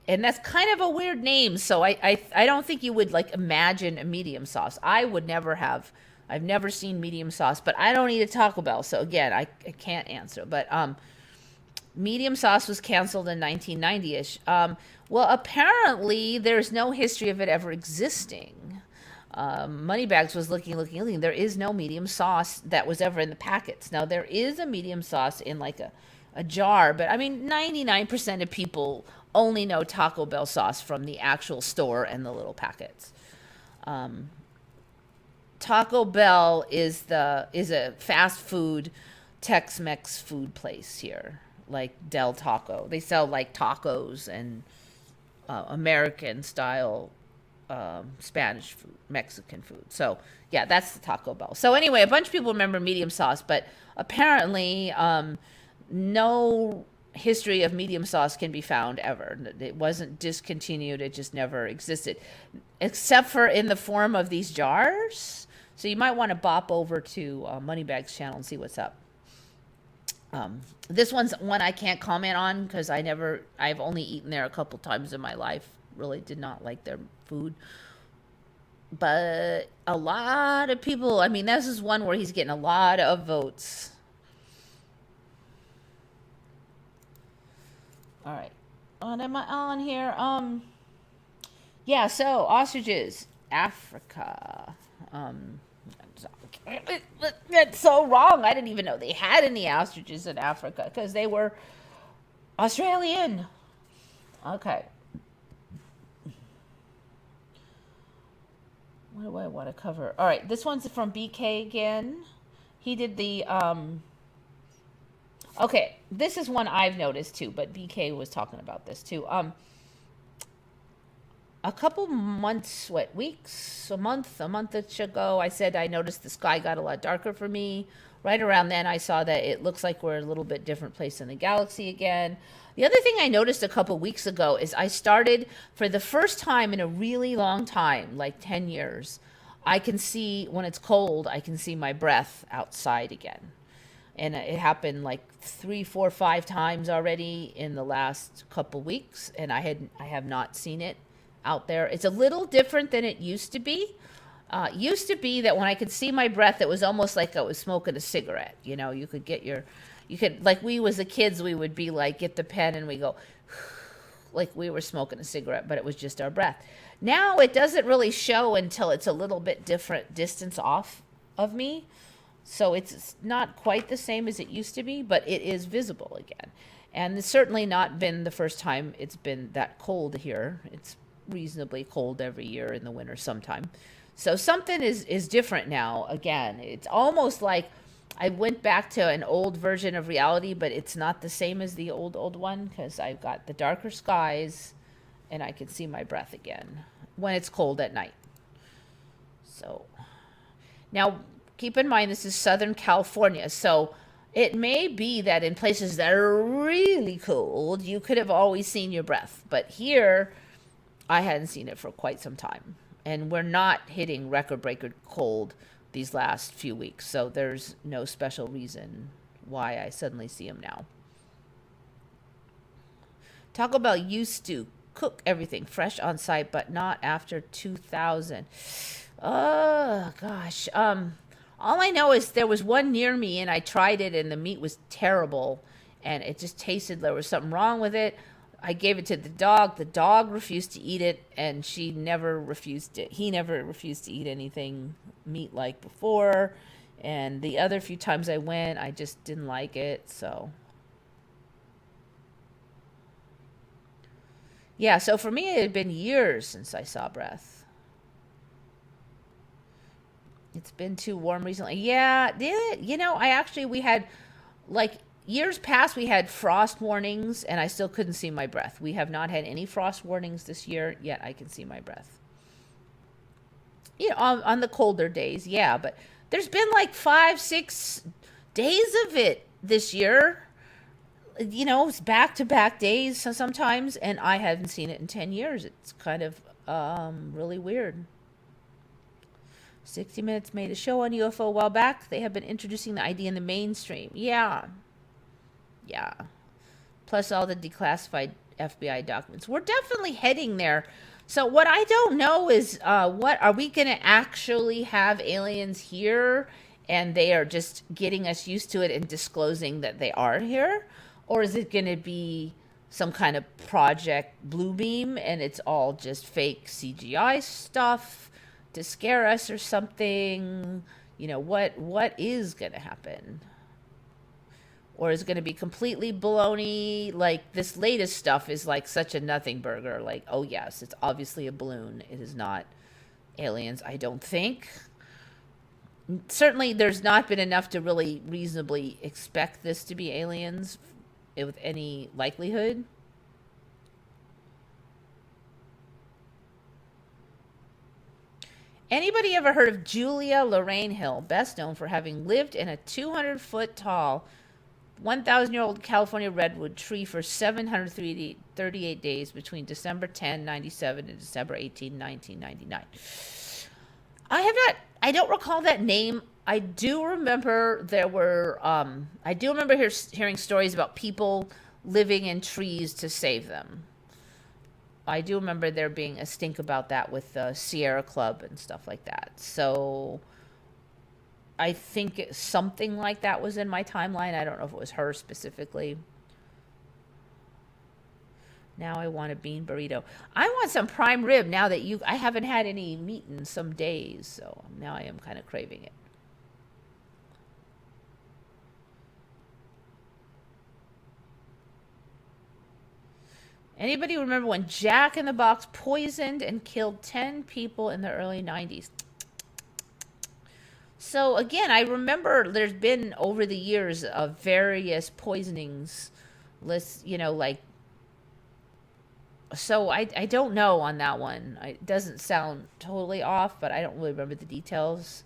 And that's kind of a weird name, so I don't think you would like imagine a medium sauce. I would never have. I've never seen medium sauce, but I don't eat a Taco Bell, so again, I can't answer. But medium sauce was canceled in 1990-ish. Well, apparently there's no history of it ever existing. Moneybags was looking. There is no medium sauce that was ever in the packets. Now, there is a medium sauce in like a jar, but I mean, 99% of people only know Taco Bell sauce from the actual store and the little packets. Taco Bell is a fast food Tex-Mex food place here, like Del Taco. They sell like tacos and American style Spanish food, Mexican food. So yeah, that's the Taco Bell. So anyway, a bunch of people remember medium sauce, but apparently no history of medium sauce can be found ever. It wasn't discontinued. It just never existed, except for in the form of these jars. So you might want to bop over to Moneybags channel and see what's up. This one's one I can't comment on because I've only eaten there a couple times in my life. Really did not like their food. But a lot of people, I mean, this is one where he's getting a lot of votes. All right. What am I on here? Yeah, so ostriches, Africa. That's so wrong. I didn't even know they had any ostriches in Africa because they were Australian. Okay. What do I want to cover? All right, this one's from BK again. He did the okay, this is one I've noticed too, but BK was talking about this too. A couple months, weeks, a month ago, I said I noticed the sky got a lot darker for me. Right around then, I saw that it looks like we're a little bit different place in the galaxy again. The other thing I noticed a couple weeks ago is I started, for the first time in a really long time, like 10 years, I can see, when it's cold, I can see my breath outside again. And it happened like 3, 4, 5 times already in the last couple weeks, and I have not seen it out there. It's a little different than it used to be. Used to be that when I could see my breath, it was almost like I was smoking a cigarette. You know, you could, like we was the kids, we would be like, get the pen and we go, like we were smoking a cigarette, but it was just our breath. Now it doesn't really show until it's a little bit different distance off of me. So it's not quite the same as it used to be, but it is visible again. And it's certainly not been the first time it's been that cold here. reasonably cold every year in the winter sometime. So something is different now. Again, it's almost like I went back to an old version of reality, but it's not the same as the old one, because I've got the darker skies and I can see my breath again when it's cold at night. So now keep in mind, this is Southern California. So it may be that in places that are really cold, you could have always seen your breath. But here, I hadn't seen it for quite some time. And we're not hitting record breaker cold these last few weeks. So there's no special reason why I suddenly see them now. Talk about used to cook everything fresh on site, but not after 2000. Oh, gosh. All I know is there was one near me and I tried it and the meat was terrible and it just tasted, there was something wrong with it. I gave it to the dog. The dog refused to eat it, and he never refused to eat anything meat like before. And the other few times I went, I just didn't like it. So yeah, so for me, it had been years since I saw breath. It's been too warm recently. Yeah, we had, like, years past, we had frost warnings, and I still couldn't see my breath. We have not had any frost warnings this year, yet I can see my breath. On the colder days, yeah, but there's been like 5-6 days of it this year. It's back-to-back days sometimes, and I haven't seen it in 10 years. It's kind of really weird. 60 Minutes made a show on UFO a while back. They have been introducing the idea in the mainstream. Yeah. Plus all the declassified FBI documents. We're definitely heading there. So what I don't know is, what are we going to actually have aliens here and they are just getting us used to it and disclosing that they are here? Or is it going to be some kind of Project Bluebeam and it's all just fake CGI stuff to scare us or something? What is going to happen? Or is it going to be completely baloney? Like, this latest stuff is like such a nothing burger. Like, oh yes, it's obviously a balloon. It is not aliens, I don't think. Certainly there's not been enough to really reasonably expect this to be aliens with any likelihood. Anybody ever heard of Julia Lorraine Hill, best known for having lived in a 200-foot tall 1,000-year-old California redwood tree for 738 days between December 10, 97 and December 18, 1999. I don't recall that name. I do remember hearing stories about people living in trees to save them. I do remember there being a stink about that with the Sierra Club and stuff like that. So I think something like that was in my timeline. I don't know if it was her specifically. Now I want a bean burrito. I want some prime rib now that I haven't had any meat in some days, so now I am kind of craving it. Anybody remember when Jack in the Box poisoned and killed 10 people in the early 90s? So again, I remember there's been over the years of various poisonings lists, so I don't know on that one. It doesn't sound totally off, but I don't really remember the details.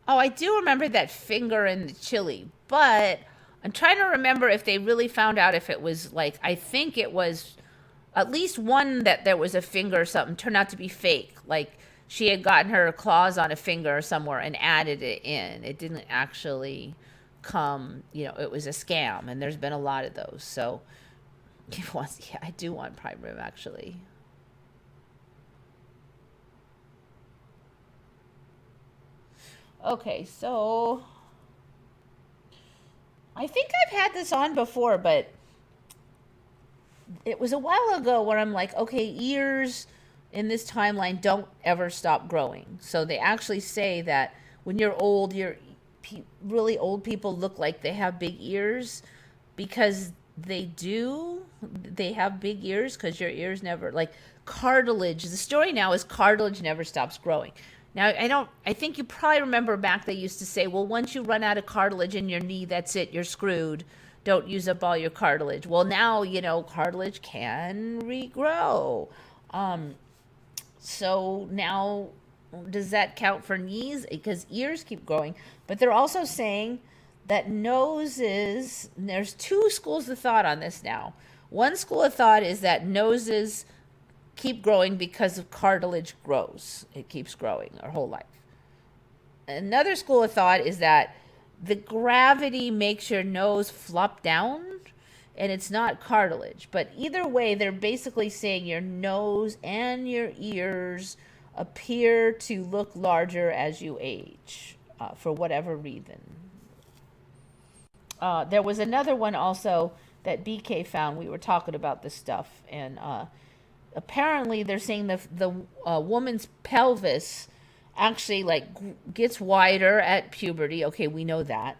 Oh, I do remember that finger in the chili, but I'm trying to remember if they really found out if it was like, I think it was at least one that there was a finger or something turned out to be fake. Like she had gotten her claws on a finger somewhere and added it in. It didn't actually come, it was a scam, and there's been a lot of those. So I do want prime rib actually. Okay, so I think I've had this on before, but it was a while ago where I'm like, okay, ears in this timeline don't ever stop growing. So they actually say that when you're old, really old people look like they have big ears because they do. They have big ears because your ears never, like cartilage. The story now is cartilage never stops growing. Now, I think you probably remember back they used to say, well, once you run out of cartilage in your knee, that's it, you're screwed. Don't use up all your cartilage. Well, now, cartilage can regrow. Um, so now, does that count for knees? Because ears keep growing. But they're also saying that noses, there's two schools of thought on this now. One school of thought is that noses keep growing because of cartilage grows. It keeps growing our whole life. Another school of thought is that the gravity makes your nose flop down and it's not cartilage. But either way, they're basically saying your nose and your ears appear to look larger as you age for whatever reason. There was another one also that BK found. We were talking about this stuff, and apparently they're saying the woman's pelvis actually gets wider at puberty. Okay, we know that.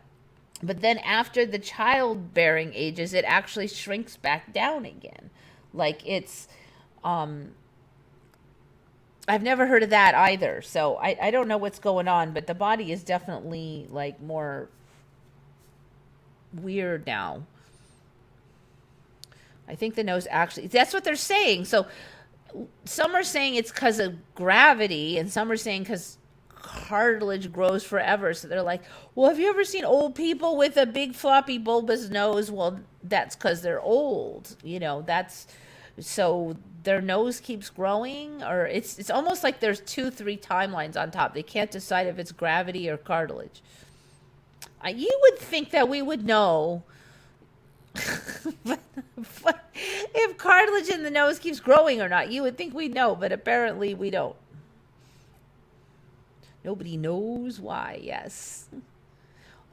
But then after the childbearing ages, it actually shrinks back down again. Like it's I've never heard of that either. So I don't know what's going on, but the body is definitely like more weird now. I think the nose actually, that's what they're saying. So some are saying it's because of gravity, and some are saying because cartilage grows forever. So they're like, well, have you ever seen old people with a big floppy bulbous nose? Well, that's because they're old. That's so their nose keeps growing, or it's almost like there's 2-3 timelines on top. They can't decide if it's gravity or cartilage. You would think that we would know. But if cartilage in the nose keeps growing or not, you would think we'd know, but apparently we don't. Nobody knows why, yes.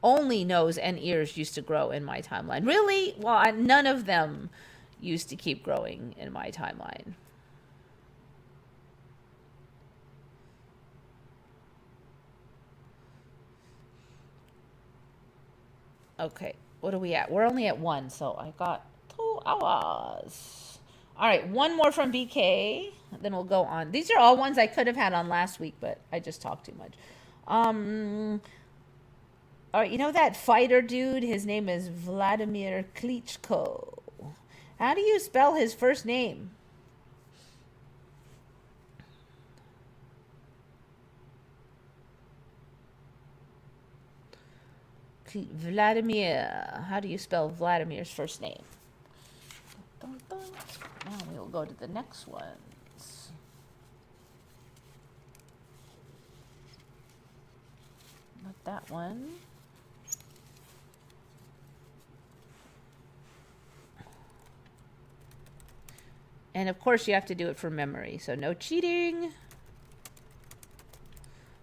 Only nose and ears used to grow in my timeline. Really? Well, none of them used to keep growing in my timeline. Okay, what are we at? We're only at 1, so I got 2 hours. All right, one more from BK, then we'll go on. These are all ones I could have had on last week, but I just talked too much. All right, that fighter dude? His name is Vladimir Klitschko. How do you spell his first name? Vladimir. How do you spell Vladimir's first name? Now we'll go to the next ones. Not that one. And of course you have to do it from memory, so no cheating.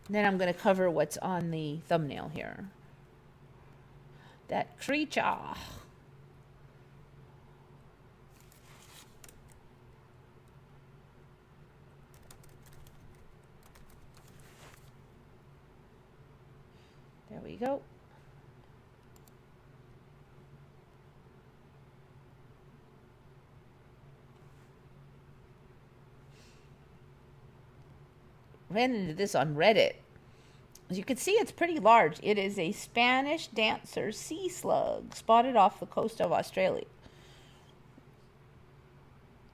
And then I'm going to cover what's on the thumbnail here. That creature. There we go. Ran into this on Reddit. As you can see, it's pretty large. It is a Spanish dancer sea slug spotted off the coast of Australia.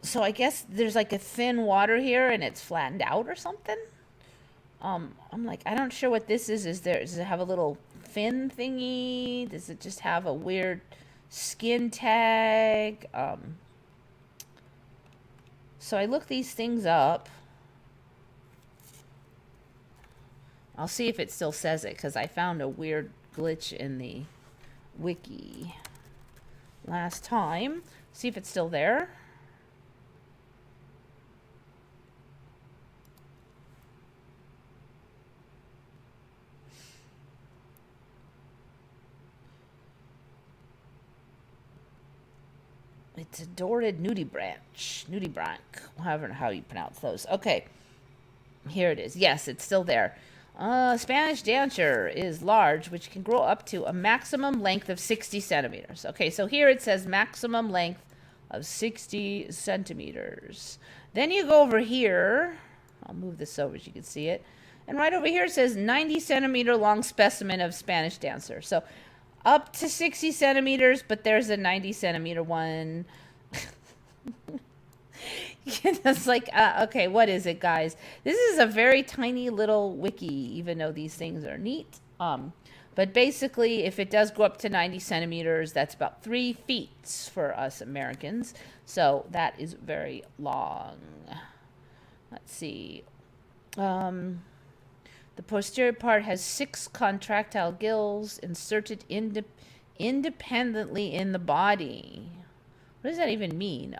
So I guess there's like a thin water here and it's flattened out or something. I'm like, I'm not sure what this is. Does it have a little fin thingy? Does it just have a weird skin tag? So I looked these things up. I'll see if it still says it, because I found a weird glitch in the wiki last time. See if it's still there. It's a Dorid nudibranch, however how you pronounce those. Okay, here it is. Yes, it's still there. Spanish dancer is large, which can grow up to a maximum length of 60 centimeters. Okay, so here it says maximum length of 60 centimeters. Then you go over here. I'll move this over so you can see it. And right over here it says 90 centimeter long specimen of Spanish dancer. So up to 60 centimeters, but there's a 90 centimeter one. It's like, okay, what is it, guys? This is a very tiny little wiki, even though these things are neat. But basically, if it does go up to 90 centimeters, that's about 3 feet for us Americans. So that is very long. Let's see. The posterior part has 6 contractile gills inserted independently in the body. What does that even mean?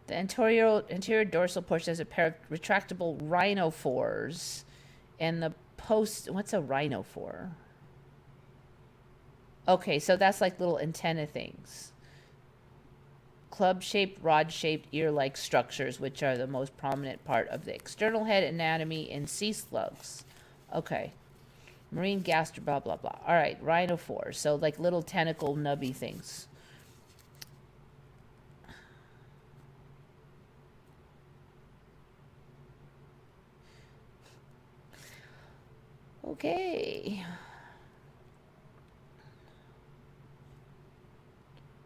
The anterior dorsal portion has a pair of retractable rhinophores, and the what's a rhinophore? Okay, so that's like little antenna things. Club-shaped, rod-shaped, ear-like structures, which are the most prominent part of the external head anatomy in sea slugs. Okay. Marine gaster, blah, blah, blah. All right, rhinophores. So like little tentacle nubby things. Okay.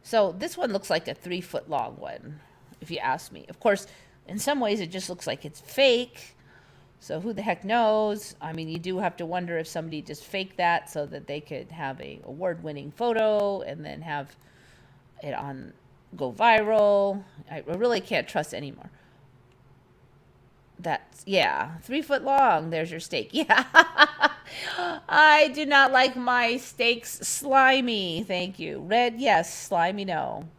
So this one looks like a 3-foot long one, if you ask me. Of course, in some ways it just looks like it's fake. So who the heck knows? I mean, you do have to wonder if somebody just faked that so that they could have a award-winning photo and then have it go viral. I really can't trust anymore. Yeah, 3 foot long. There's your steak. Yeah. I do not like my steaks slimy. Thank you. Red, yes. Slimy, no.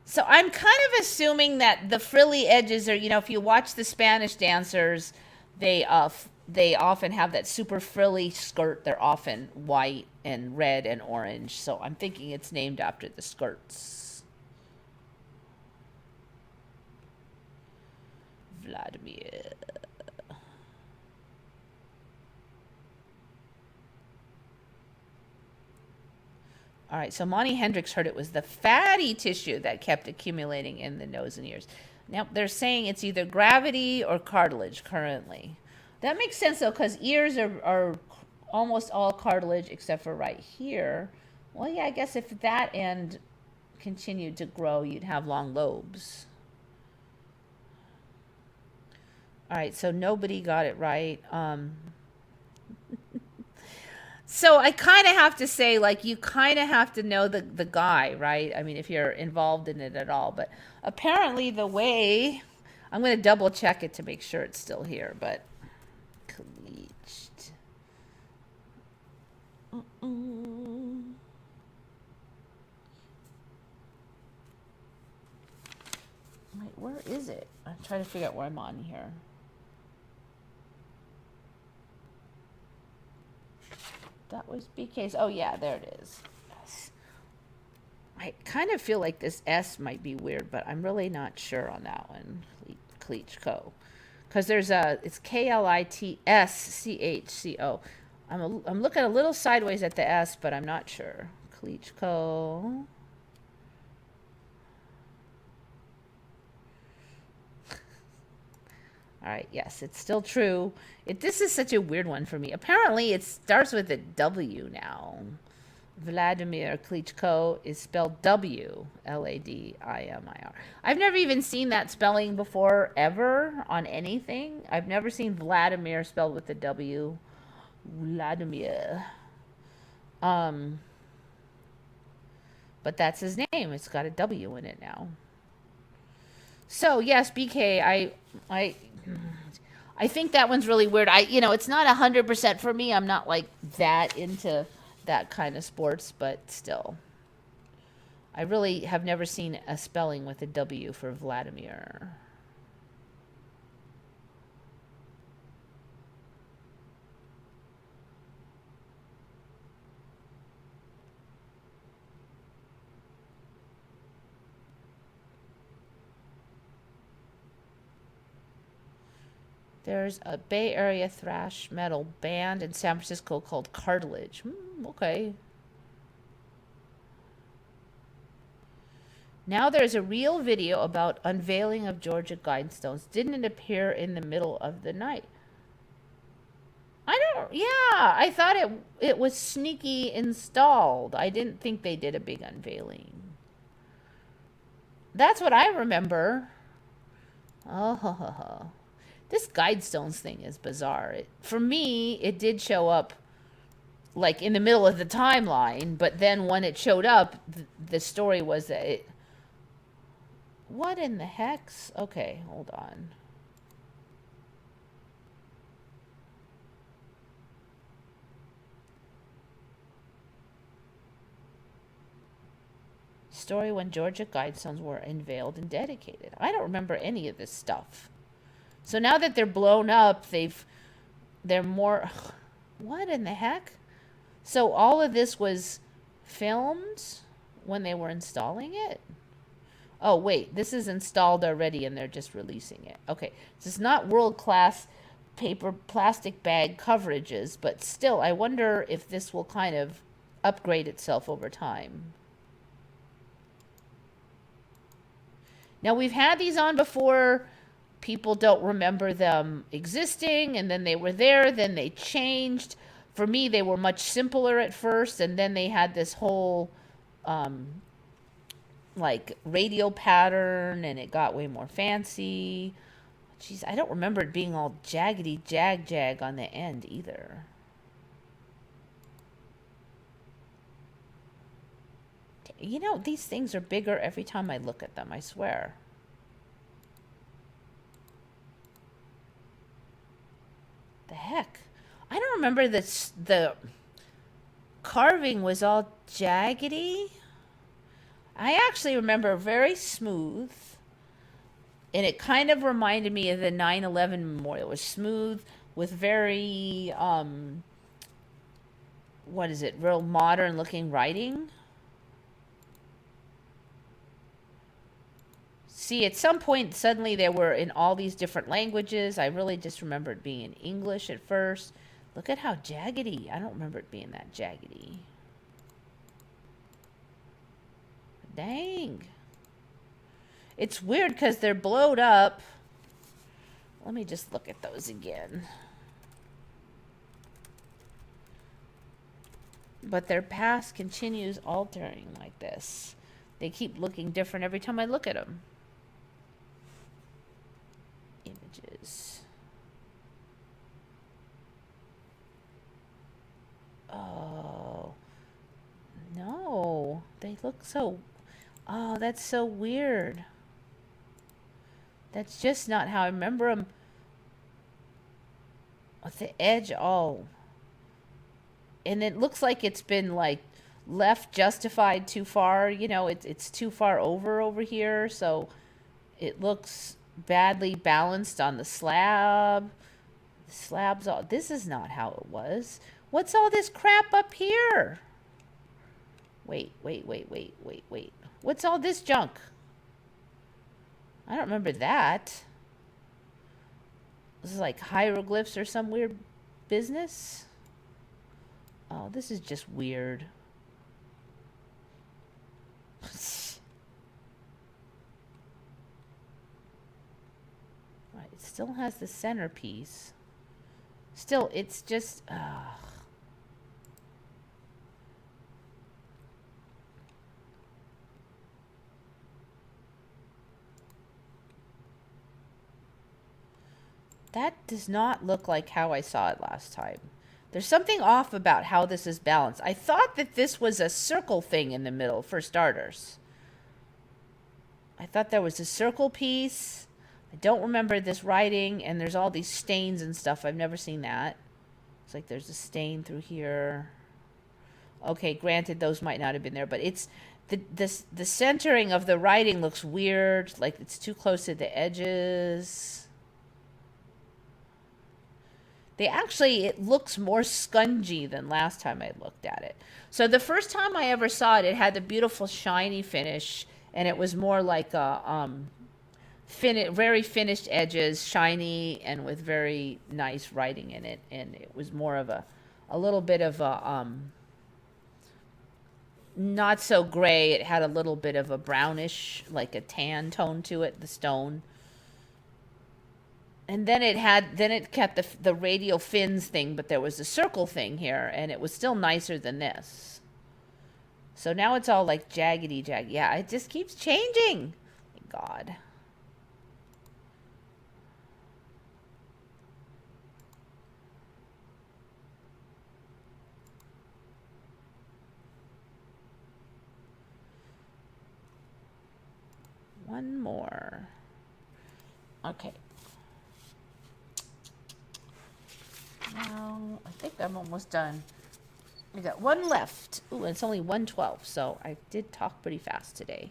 So I'm kind of assuming that the frilly edges are, if you watch the Spanish dancers, they often have that super frilly skirt. They're often white and red and orange. So I'm thinking it's named after the skirts. Vladimir. All right, so Monty Hendricks heard it was the fatty tissue that kept accumulating in the nose and ears. Now, they're saying it's either gravity or cartilage currently. That makes sense, though, because ears are almost all cartilage except for right here. Well, yeah, I guess if that end continued to grow, you'd have long lobes. All right, so nobody got it right. So I kind of have to say, like, you kind of have to know the guy, right? I mean, if you're involved in it at all. But apparently the way... I'm going to double check it to make sure it's still here, but... Colleged. Wait, where is it? I'm trying to figure out where I'm on here. That was BK's. Oh, yeah, there it is. Yes. I kind of feel like this S might be weird, but I'm really not sure on that one. Klitschko. Because it's Klitschco. I'm looking a little sideways at the S, but I'm not sure. Klitschko. All right, yes, it's still true. This is such a weird one for me. Apparently, it starts with a W now. Vladimir Klitschko is spelled W-L-A-D-I-M-I-R. I've never even seen that spelling before, ever, on anything. I've never seen Vladimir spelled with a W. Vladimir. But that's his name. It's got a W in it now. So, yes, BK, I think that one's really weird. It's not 100% for me. I'm not like that into that kind of sports, but still. I really have never seen a spelling with a W for Vladimir. There's a Bay Area thrash metal band in San Francisco called Cartilage. Okay. Now there's a real video about unveiling of Georgia Guidestones. Didn't it appear in the middle of the night? Yeah, I thought it was sneaky installed. I didn't think they did a big unveiling. That's what I remember. Oh, this Guidestones thing is bizarre. For me, it did show up like in the middle of the timeline, but then when it showed up, the story was that it... What in the hex? Okay, hold on. Story when Georgia Guidestones were unveiled and dedicated. I don't remember any of this stuff. So now that they're blown up, they're more... What in the heck? So all of this was filmed when they were installing it? Oh, wait, this is installed already and they're just releasing it. Okay, this is not world-class paper plastic bag coverages, but still, I wonder if this will kind of upgrade itself over time. Now, we've had these on before. People don't remember them existing, and then they were there, then they changed. For me, they were much simpler at first, and then they had this whole like radial pattern, and it got way more fancy. Jeez, I don't remember it being all jaggedy jag on the end either. You know, these things are bigger every time I look at them, I swear. The heck? I don't remember this. The carving was all jaggedy. I actually remember very smooth, and it kind of reminded me of the 9/11 memorial. It was smooth with very, what is it, real modern looking writing. See, at some point, suddenly they were in all these different languages. I really just remember it being in English at first. Look at how jaggedy. I don't remember it being that jaggedy. Dang. It's weird because they're blowed up. Let me just look at those again. But their past continues altering like this. They keep looking different every time I look at them. Images. Oh. No. They look so... Oh, that's so weird. That's just not how I remember them. With the edge, oh. And it looks like it's been, like, left justified too far. You know, it's too far over here, so it looks badly balanced on the slab. The slab's all... This is not how it was. What's all this crap up here? Wait. What's all this junk? I don't remember that. This is like hieroglyphs or some weird business. Oh, this is just weird. Right, it still has the centerpiece. Still, it's just... That does not look like how I saw it last time. There's something off about how this is balanced. I thought that this was a circle thing in the middle, for starters. I thought there was a circle piece. I don't remember this writing, and there's all these stains and stuff. I've never seen that. It's like there's a stain through here. Okay, granted, those might not have been there, but it's... The centering of the writing looks weird, like it's too close to the edges. It looks more spongy than last time I looked at it. So the first time I ever saw it, it had the beautiful shiny finish, and it was more like a very finished edges, shiny, and with very nice writing in it. And it was more of a little bit of a not so gray. It had a little bit of a brownish, like a tan tone to it, the stone. And then it kept the radial fins thing, but there was a circle thing here, and it was still nicer than this. So now it's all like jaggedy. Yeah, it just keeps changing. Thank God. One more. Okay. Now, I think I'm almost done. We got one left. Ooh, it's only 1:12, so I did talk pretty fast today.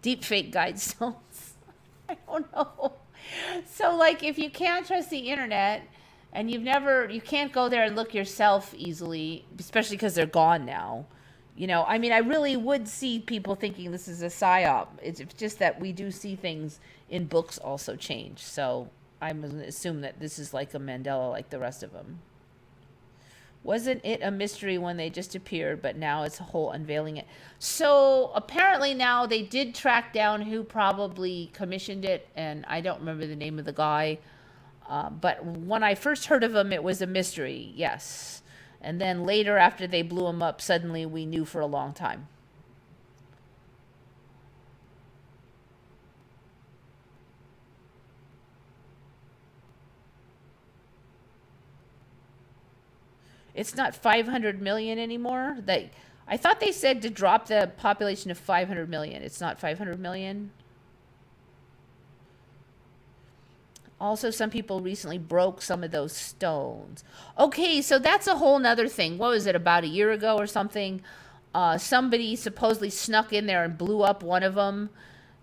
Deep fake Guidestones. I don't know. So, like, if you can't trust the internet and you can't go there and look yourself easily, especially because they're gone now. You know, I mean, I really would see people thinking this is a psyop. It's just that we do see things in books also change. So I'm going to assume that this is like a Mandela like the rest of them. Wasn't it a mystery when they just appeared, but now it's a whole unveiling it? So apparently now they did track down who probably commissioned it, and I don't remember the name of the guy. But when I first heard of him, it was a mystery, yes. And then later, after they blew him up, suddenly we knew for a long time. It's not 500 million anymore. I thought they said to drop the population to 500 million. It's not 500 million. Also, some people recently broke some of those stones. Okay, so that's a whole nother thing. What was it, about a year ago or something? Somebody supposedly snuck in there and blew up one of them.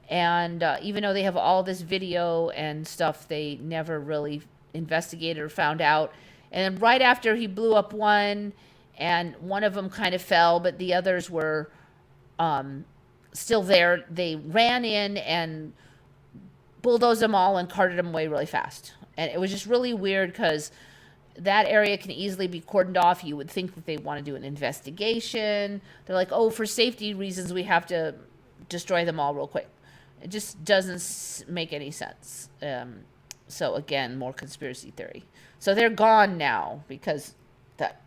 And even though they have all this video and stuff, they never really investigated or found out. And then right after he blew up one, and one of them kind of fell, but the others were still there, they ran in and bulldozed them all and carted them away really fast. And it was just really weird because that area can easily be cordoned off. You would think that they want to do an investigation. They're like, oh, for safety reasons, we have to destroy them all real quick. It just doesn't make any sense. So again, more conspiracy theory. So they're gone now because that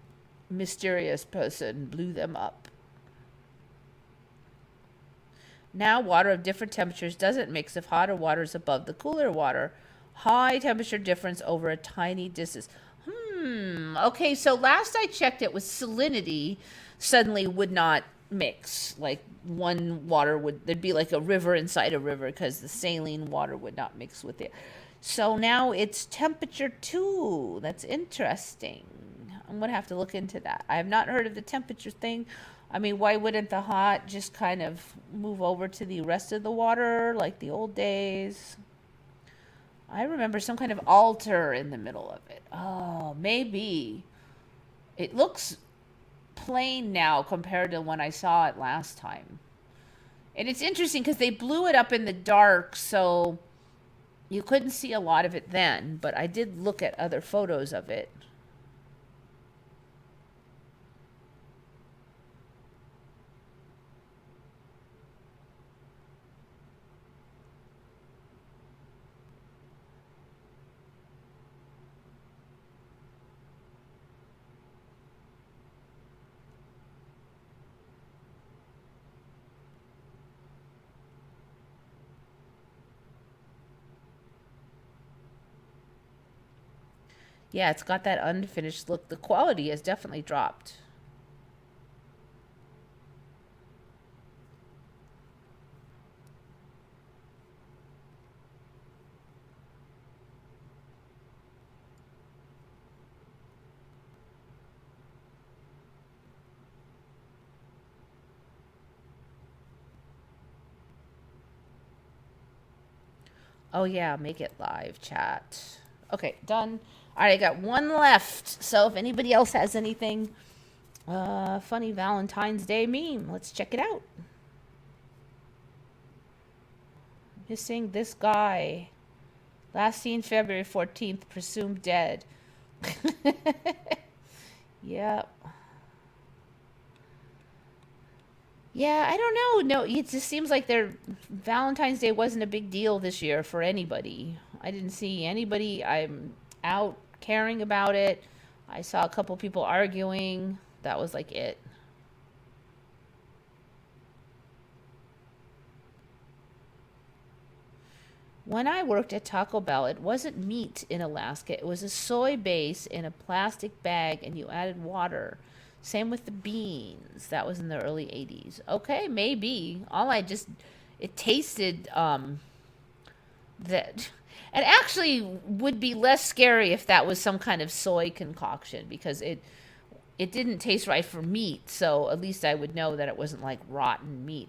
mysterious person blew them up. Now water of different temperatures doesn't mix if hotter water is above the cooler water. High temperature difference over a tiny distance. Okay, so last I checked it was salinity suddenly would not mix. Like one water there'd be like a river inside a river because the saline water would not mix with it. So now it's temperature too. That's interesting. I'm going to have to look into that. I have not heard of the temperature thing. I mean, why wouldn't the hot just kind of move over to the rest of the water like the old days? I remember some kind of altar in the middle of it. Oh, maybe. It looks plain now compared to when I saw it last time. And it's interesting because they blew it up in the dark, so you couldn't see a lot of it then, but I did look at other photos of it. Yeah, it's got that unfinished look. The quality has definitely dropped. Oh yeah, make it live chat. Okay, done. All right, I got one left. So if anybody else has anything, funny Valentine's Day meme, let's check it out. Missing this guy. Last seen February 14th, presumed dead. Yep. Yeah, I don't know. No, it just seems like their Valentine's Day wasn't a big deal this year for anybody. I didn't see anybody I'm out caring about it. I saw a couple people arguing. That was like it. When I worked at Taco Bell, it wasn't meat in Alaska. It was a soy base in a plastic bag, and you added water. Same with the beans. That was in the early 80s. Okay, maybe. It tasted, that. It actually would be less scary if that was some kind of soy concoction because it didn't taste right for meat. So at least I would know that it wasn't like rotten meat.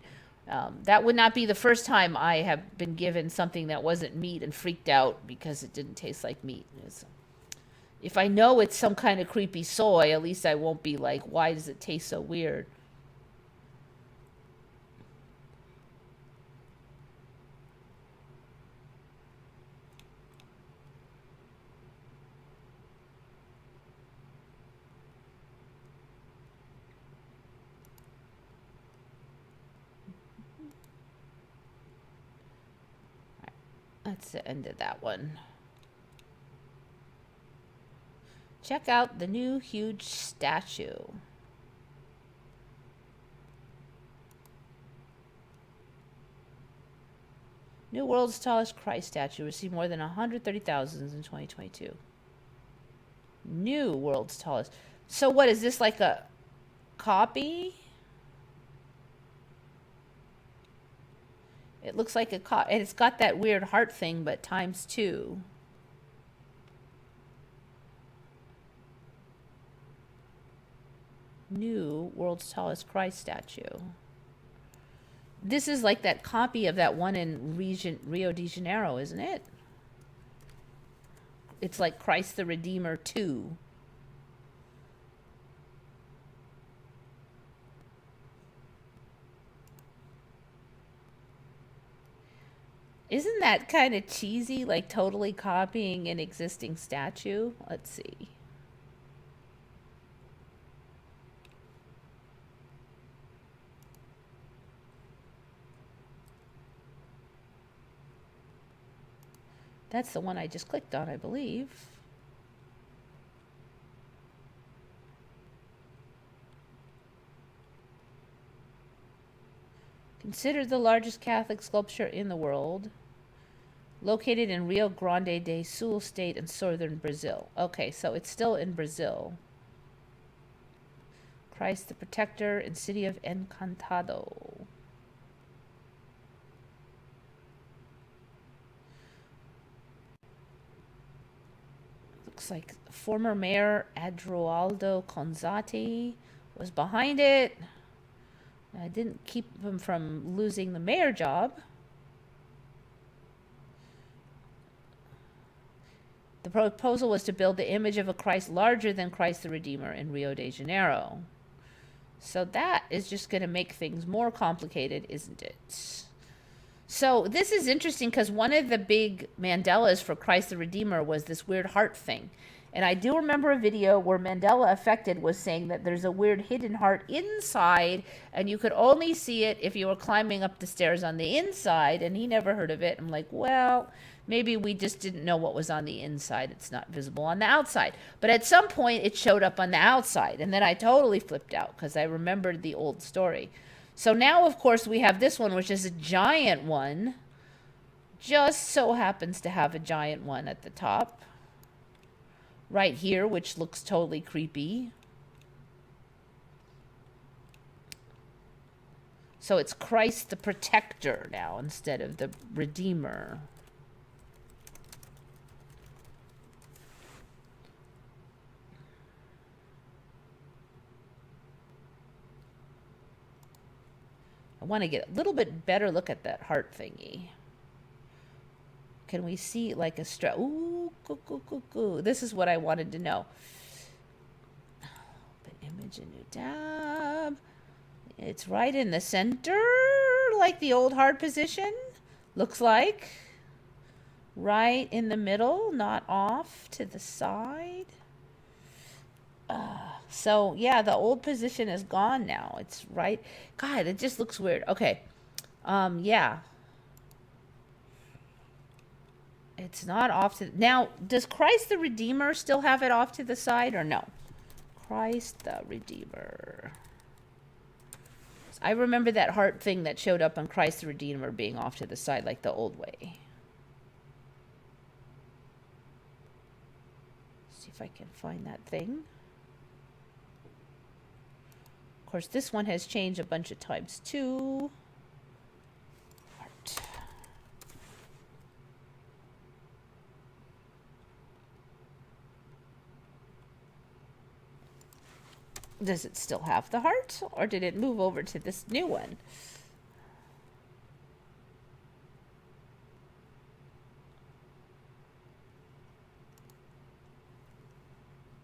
That would not be the first time I have been given something that wasn't meat and freaked out because it didn't taste like meat. If I know it's some kind of creepy soy, at least I won't be like, why does it taste so weird? That's the end of that one. Check out the new huge statue. New world's tallest Christ statue received more than 130,000 in 2022. New world's tallest. So what is this, like a copy? It looks like a copy, and it's got that weird heart thing, but times 2. New world's tallest Christ statue. This is like that copy of that one in Rio de Janeiro, isn't it? It's like Christ the Redeemer 2. Isn't that kind of cheesy, like totally copying an existing statue? Let's see. That's the one I just clicked on, I believe. Considered the largest Catholic sculpture in the world. Located in Rio Grande do Sul state in southern Brazil. Okay, so it's still in Brazil. Christ the Protector in city of Encantado. Looks like former mayor Adroaldo Conzati was behind it. I didn't keep him from losing the mayor job. The proposal was to build the image of a Christ larger than Christ the Redeemer in Rio de Janeiro. So that is just going to make things more complicated, isn't it? So this is interesting because one of the big Mandelas for Christ the Redeemer was this weird heart thing. And I do remember a video where Mandela Effected was saying that there's a weird hidden heart inside, and you could only see it if you were climbing up the stairs on the inside, and he never heard of it. I'm like, well, maybe we just didn't know what was on the inside. It's not visible on the outside. But at some point, it showed up on the outside, and then I totally flipped out because I remembered the old story. So now, of course, we have this one, which is a giant one. Just so happens to have a giant one at the top. Right here, which looks totally creepy. So it's Christ the Protector now instead of the Redeemer. I want to get a little bit better look at that heart thingy. Can we see like a ooh, this is what I wanted to know. Open image, a new tab. It's right in the center, like the old heart position. Looks like right in the middle, not off to the side. So yeah, the old position is gone now. It's right. God, it just looks weird. Okay. Yeah. It's not off to now. Does Christ the Redeemer still have it off to the side or no? Christ the Redeemer. I remember that heart thing that showed up on Christ the Redeemer being off to the side like the old way. See if I can find that thing. Of course, this one has changed a bunch of times too. Heart. Does it still have the heart, or did it move over to this new one?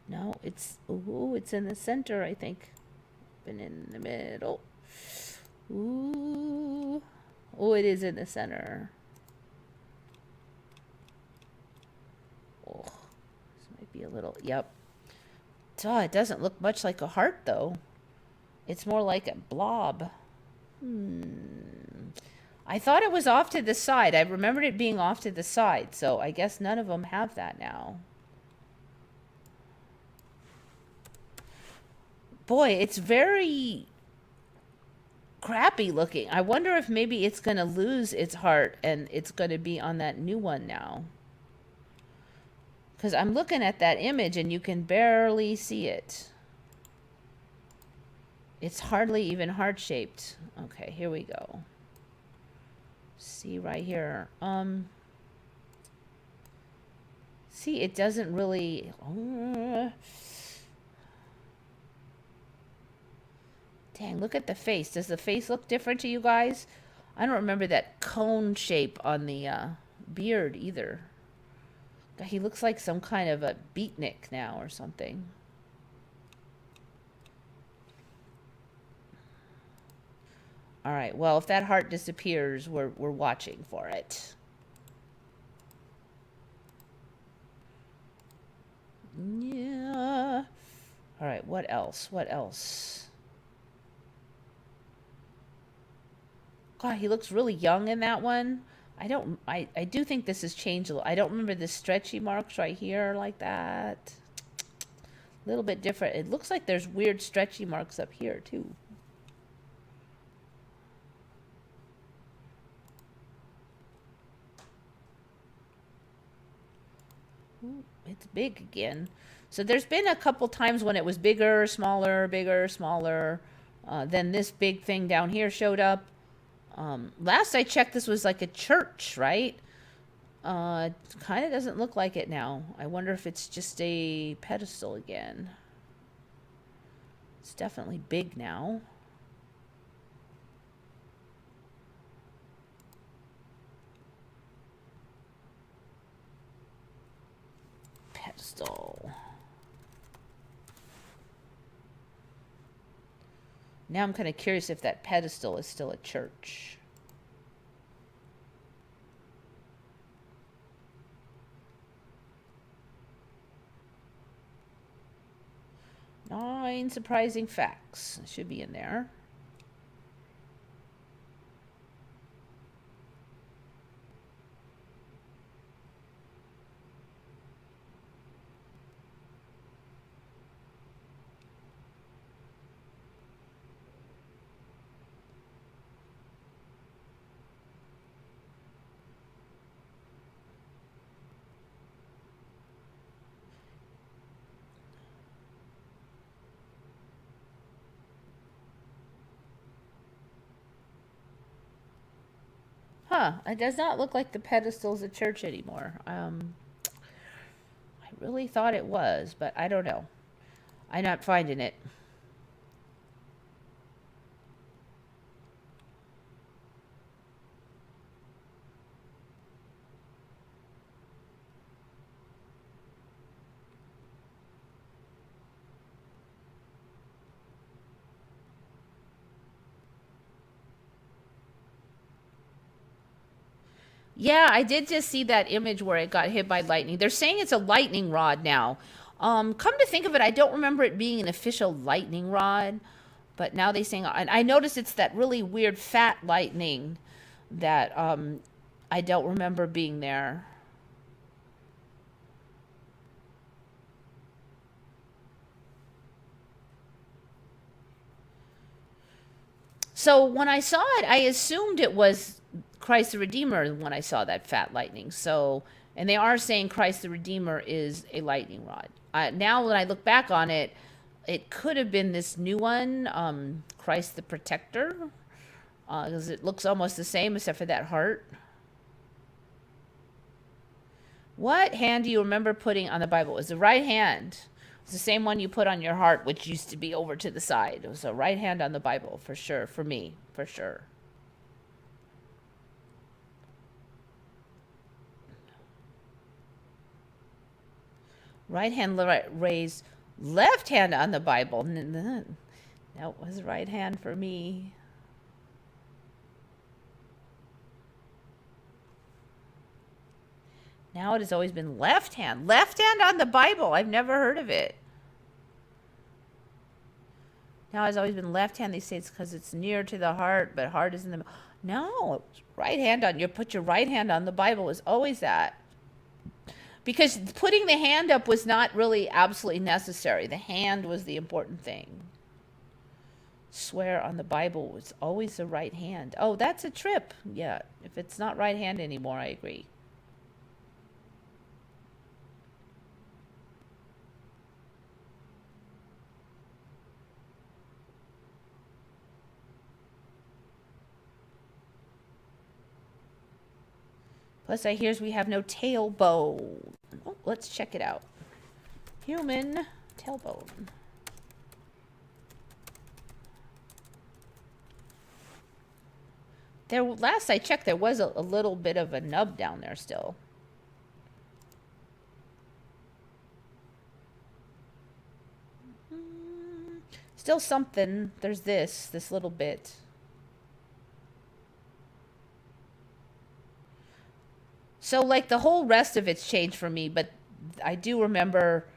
No, it's, ooh, it's in the center, I think. And in the middle. Ooh. Oh, it is in the center. Oh, this might be a little, yep. Oh, it doesn't look much like a heart, though. It's more like a blob. I thought it was off to the side. I remembered it being off to the side, so I guess none of them have that now. Boy, it's very crappy looking. I wonder if maybe it's going to lose its heart and it's going to be on that new one now. Because I'm looking at that image and you can barely see it. It's hardly even heart-shaped. Okay, here we go. See right here. See, it doesn't really... Dang, look at the face. Does the face look different to you guys? I don't remember that cone shape on the beard either. He looks like some kind of a beatnik now or something. All right, well, if that heart disappears, we're watching for it. Yeah. All right, what else? What else? God, he looks really young in that one. I do think this has changed a little. I don't remember the stretchy marks right here like that. A little bit different. It looks like there's weird stretchy marks up here too. Ooh, it's big again. So there's been a couple times when it was bigger, smaller, bigger, smaller. Then this big thing down here showed up. Last I checked, this was like a church, right? Kind of doesn't look like it now. I wonder if it's just a pedestal again. It's definitely big now. Pedestal. Now I'm kind of curious if that pedestal is still a church. Nine surprising facts. It should be in there. Huh, it does not look like the pedestal's a church anymore. I really thought it was, but I don't know. I'm not finding it. Yeah, I did just see that image where it got hit by lightning. They're saying it's a lightning rod now. Come to think of it, I don't remember it being an official lightning rod, but now they saying, and I noticed it's that really weird fat lightning that I don't remember being there. So when I saw it, I assumed it was Christ the Redeemer when I saw that fat lightning. So, and they are saying Christ the Redeemer is a lightning rod. Now when I look back on it, it could have been this new one, Christ the Protector, because it looks almost the same except for that heart. What hand do you remember putting on the Bible? It was the right hand. It's the same one you put on your heart, which used to be over to the side. It was a right hand on the Bible, for sure, for me, for sure. Right hand raised, left hand on the Bible. That was right hand for me. Now it has always been left hand. Left hand on the Bible. I've never heard of it. Now it's always been left hand. They say it's because it's near to the heart, but heart is in the. No, right hand on. You put your right hand on the Bible is always that. Because putting the hand up was not really absolutely necessary. The hand was the important thing. Swear on the Bible was always the right hand. Oh, that's a trip. Yeah, if it's not right hand anymore, I agree. Plus, I hears we have no tailbone. Oh, let's check it out. Human tailbone. There, last I checked, there was a little bit of a nub down there still. Still something. There's this little bit. So, like, the whole rest of it's changed for me, but I do remember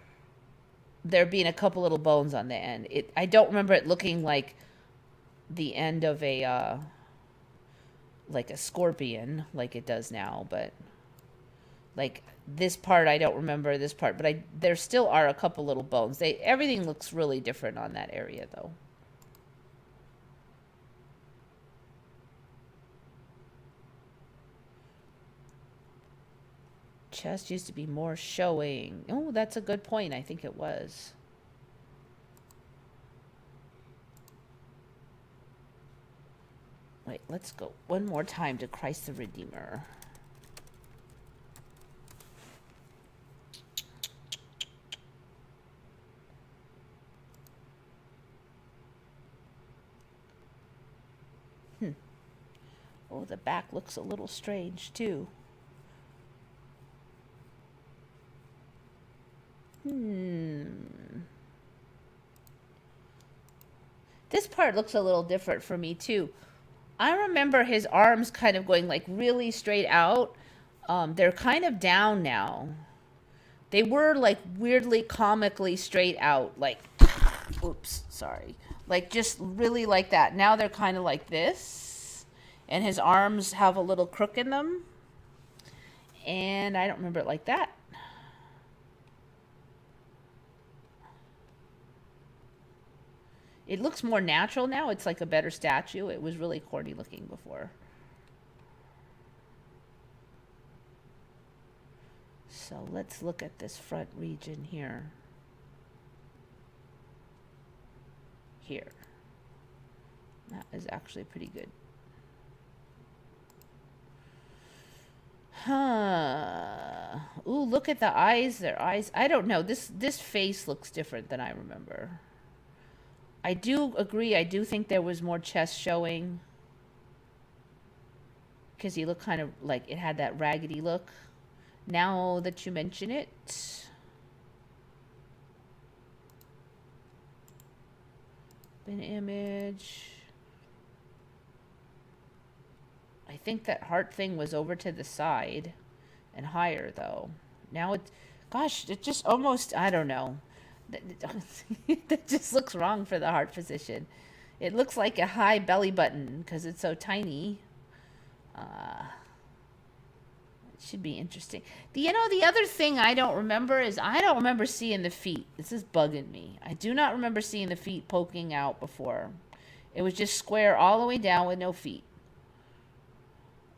there being a couple little bones on the end. I don't remember it looking like the end of a like a scorpion like it does now, but like this part I don't remember this part, but there still are a couple little bones. Everything looks really different on that area though. Chest used to be more showing. Oh, that's a good point. I think it was. Wait, let's go one more time to Christ the Redeemer. Oh, the back looks a little strange too. This part looks a little different for me too. I remember his arms kind of going like really straight out. They're kind of down now. They were like weirdly comically straight out, like, oops, sorry. Like just really like that. Now they're kind of like this. And his arms have a little crook in them. And I don't remember it like that. It looks more natural now. It's like a better statue. It was really corny looking before. So let's look at this front region here. Here. That is actually pretty good. Huh. Ooh, look at the eyes. Their eyes. I don't know. This face looks different than I remember. I do agree. I do think there was more chest showing. Because he looked kind of like it had that raggedy look. Now that you mention it. An image. I think that heart thing was over to the side and higher, though. Now it, gosh, it just almost, I don't know. That just looks wrong for the heart position. It looks like a high belly button because it's so tiny. It should be interesting. The other thing I don't remember is I don't remember seeing the feet. This is bugging me. I do not remember seeing the feet poking out before. It was just square all the way down with no feet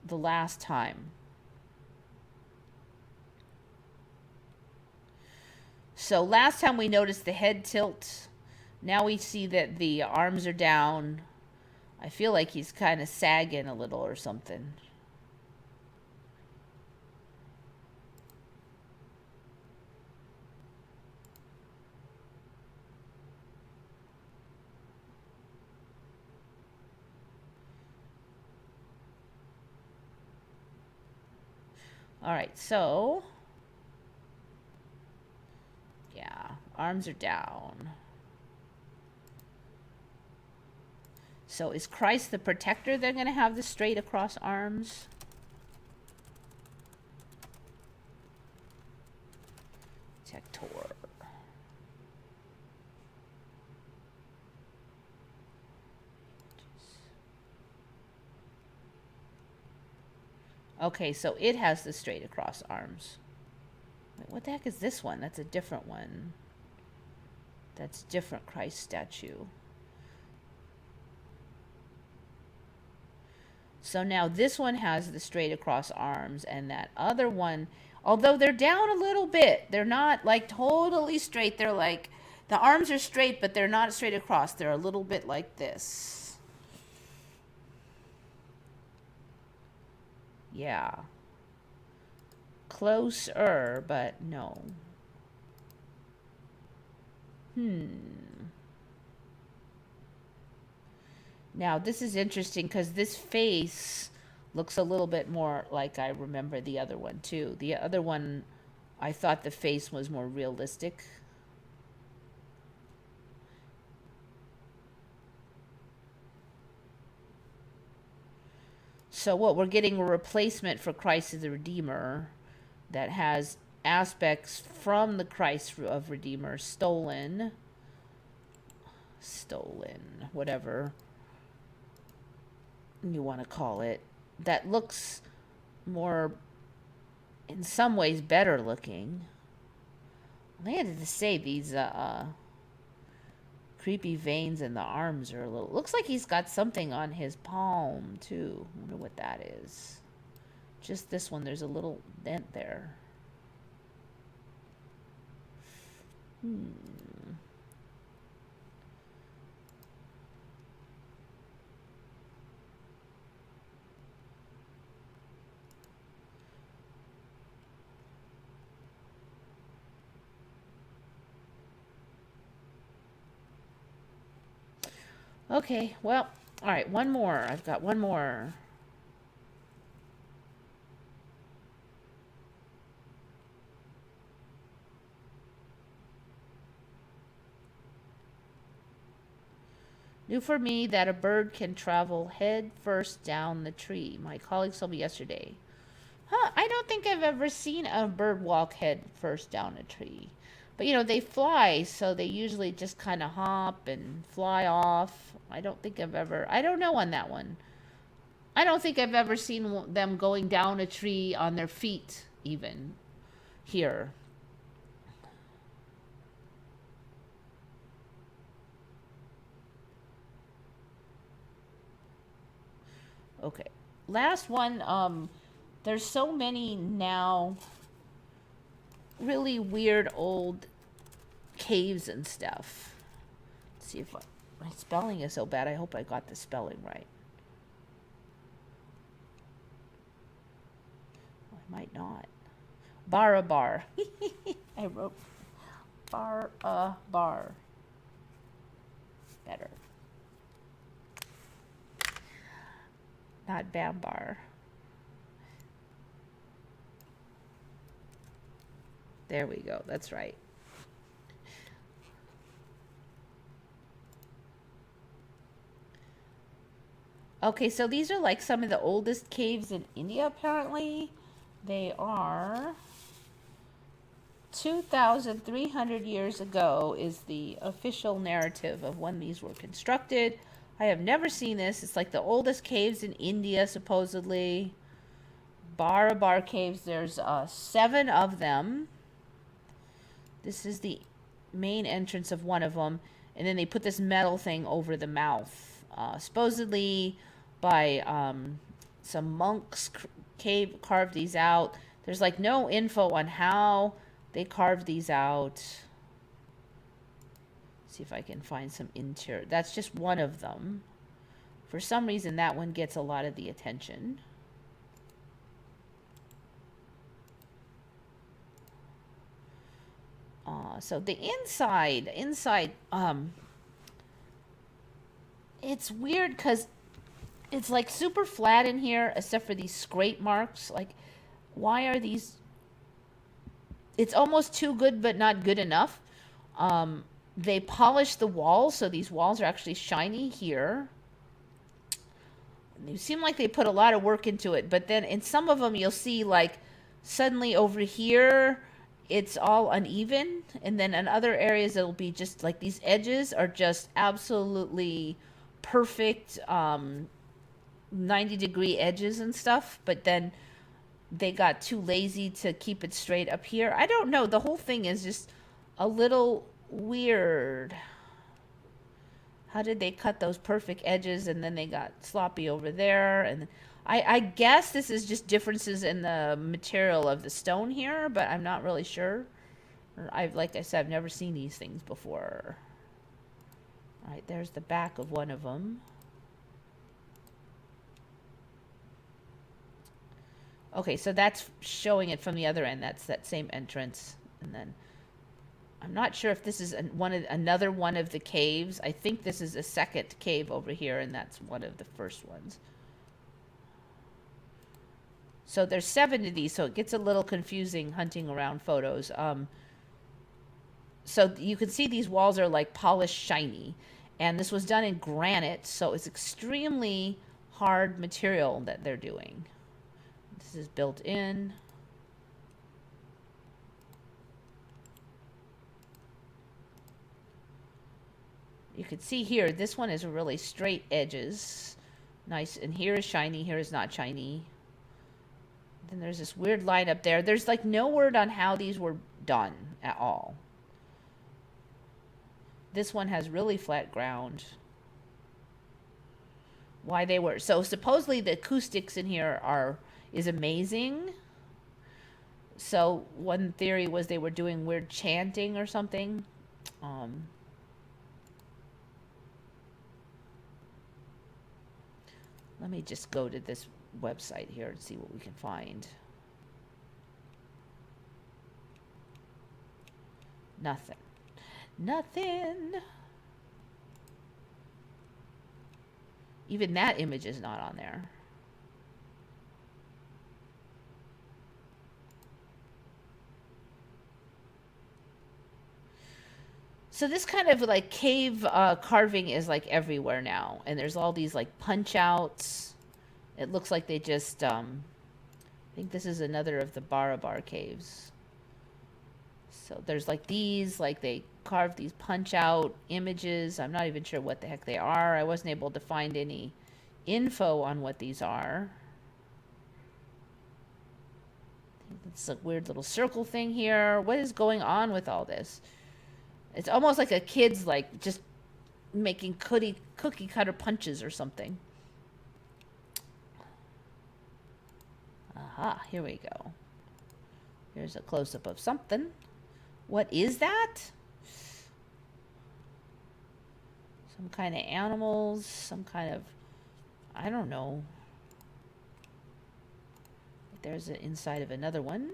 the last time. So last time we noticed the head tilt. Now we see that the arms are down. I feel like he's kind of sagging a little or something. All right, so yeah, arms are down. So is Christ the protector? They're going to have the straight across arms. Protector. Okay, so it has the straight across arms. Wait, what the heck is this one? That's a different one. That's different Christ statue. So now this one has the straight across arms, and that other one, although they're down a little bit, they're not like totally straight. They're like, the arms are straight, but they're not straight across. They're a little bit like this. Yeah. Closer, but no. Now, this is interesting because this face looks a little bit more like I remember the other one, too. The other one, I thought the face was more realistic. So what, we're getting a replacement for Christ as the Redeemer that has aspects from the Christ of Redeemer stolen, whatever you want to call it, that looks more, in some ways, better looking. I had to say these creepy veins in the arms are a little, looks like he's got something on his palm too. I wonder what that is. Just this one, there's a little dent there. Okay, well, all right, one more. I've got one more. New for me that a bird can travel head first down the tree. My colleagues told me yesterday. I don't think I've ever seen a bird walk head first down a tree. But they fly, so they usually just kind of hop and fly off. I don't know on that one. I don't think I've ever seen them going down a tree on their feet, even here. Okay, last one. There's so many now really weird old caves and stuff. Let's see if my spelling is so bad. I hope I got the spelling right. I might not. Barabar. I wrote bar. Better. Not Bambar. There we go. That's right. Okay, so these are like some of the oldest caves in India, apparently. They are 2,300 years ago is the official narrative of when these were constructed. I have never seen this. It's like the oldest caves in India, supposedly. Barabar caves, there's 7 of them. This is the main entrance of one of them. And then they put this metal thing over the mouth. Supposedly by some monks carved these out. There's like no info on how they carved these out. See if I can find some interior. That's just one of them. For some reason, that one gets a lot of the attention. So the inside, it's weird because it's like super flat in here, except for these scrape marks. Like, why are these? It's almost too good, but not good enough. They polish the walls, so these walls are actually shiny here. They seem like they put a lot of work into it, but then in some of them you'll see like suddenly over here it's all uneven, and then in other areas it'll be just like these edges are just absolutely perfect 90-degree edges and stuff, but then they got too lazy to keep it straight up here. I don't know. The whole thing is just a little weird. How did they cut those perfect edges and then they got sloppy over there? And I guess this is just differences in the material of the stone here, but I'm not really sure. Like I said, I've never seen these things before. All right, there's the back of one of them. Okay, so that's showing it from the other end. That's that same entrance. And then I'm not sure if this is another one of the caves. I think this is a second cave over here, and that's one of the first ones. So there's 7 of these, so it gets a little confusing hunting around photos. So you can see these walls are like polished shiny, and this was done in granite, so it's extremely hard material that they're doing. This is built in. You can see here, this one is really straight edges. Nice, and here is shiny, here is not shiny. Then there's this weird line up there. There's like no word on how these were done at all. This one has really flat ground. Why they were, so supposedly the acoustics in here is amazing. So one theory was they were doing weird chanting or something. Let me just go to this website here and see what we can find. Nothing. Nothing. Even that image is not on there. So this kind of like cave carving is like everywhere now, and there's all these like punch outs. It looks like they just I think this is another of the Barabar caves. So there's like these, like they carved these punch out images. I'm not even sure what the heck they are. I wasn't able to find any info on what these are. It's a weird little circle thing here. What is going on with all this? It's almost like a kid's like just making cookie cutter punches or something. Aha, here we go. Here's a close-up of something. What is that? Some kind of animals, some kind of, I don't know. There's the inside of another one.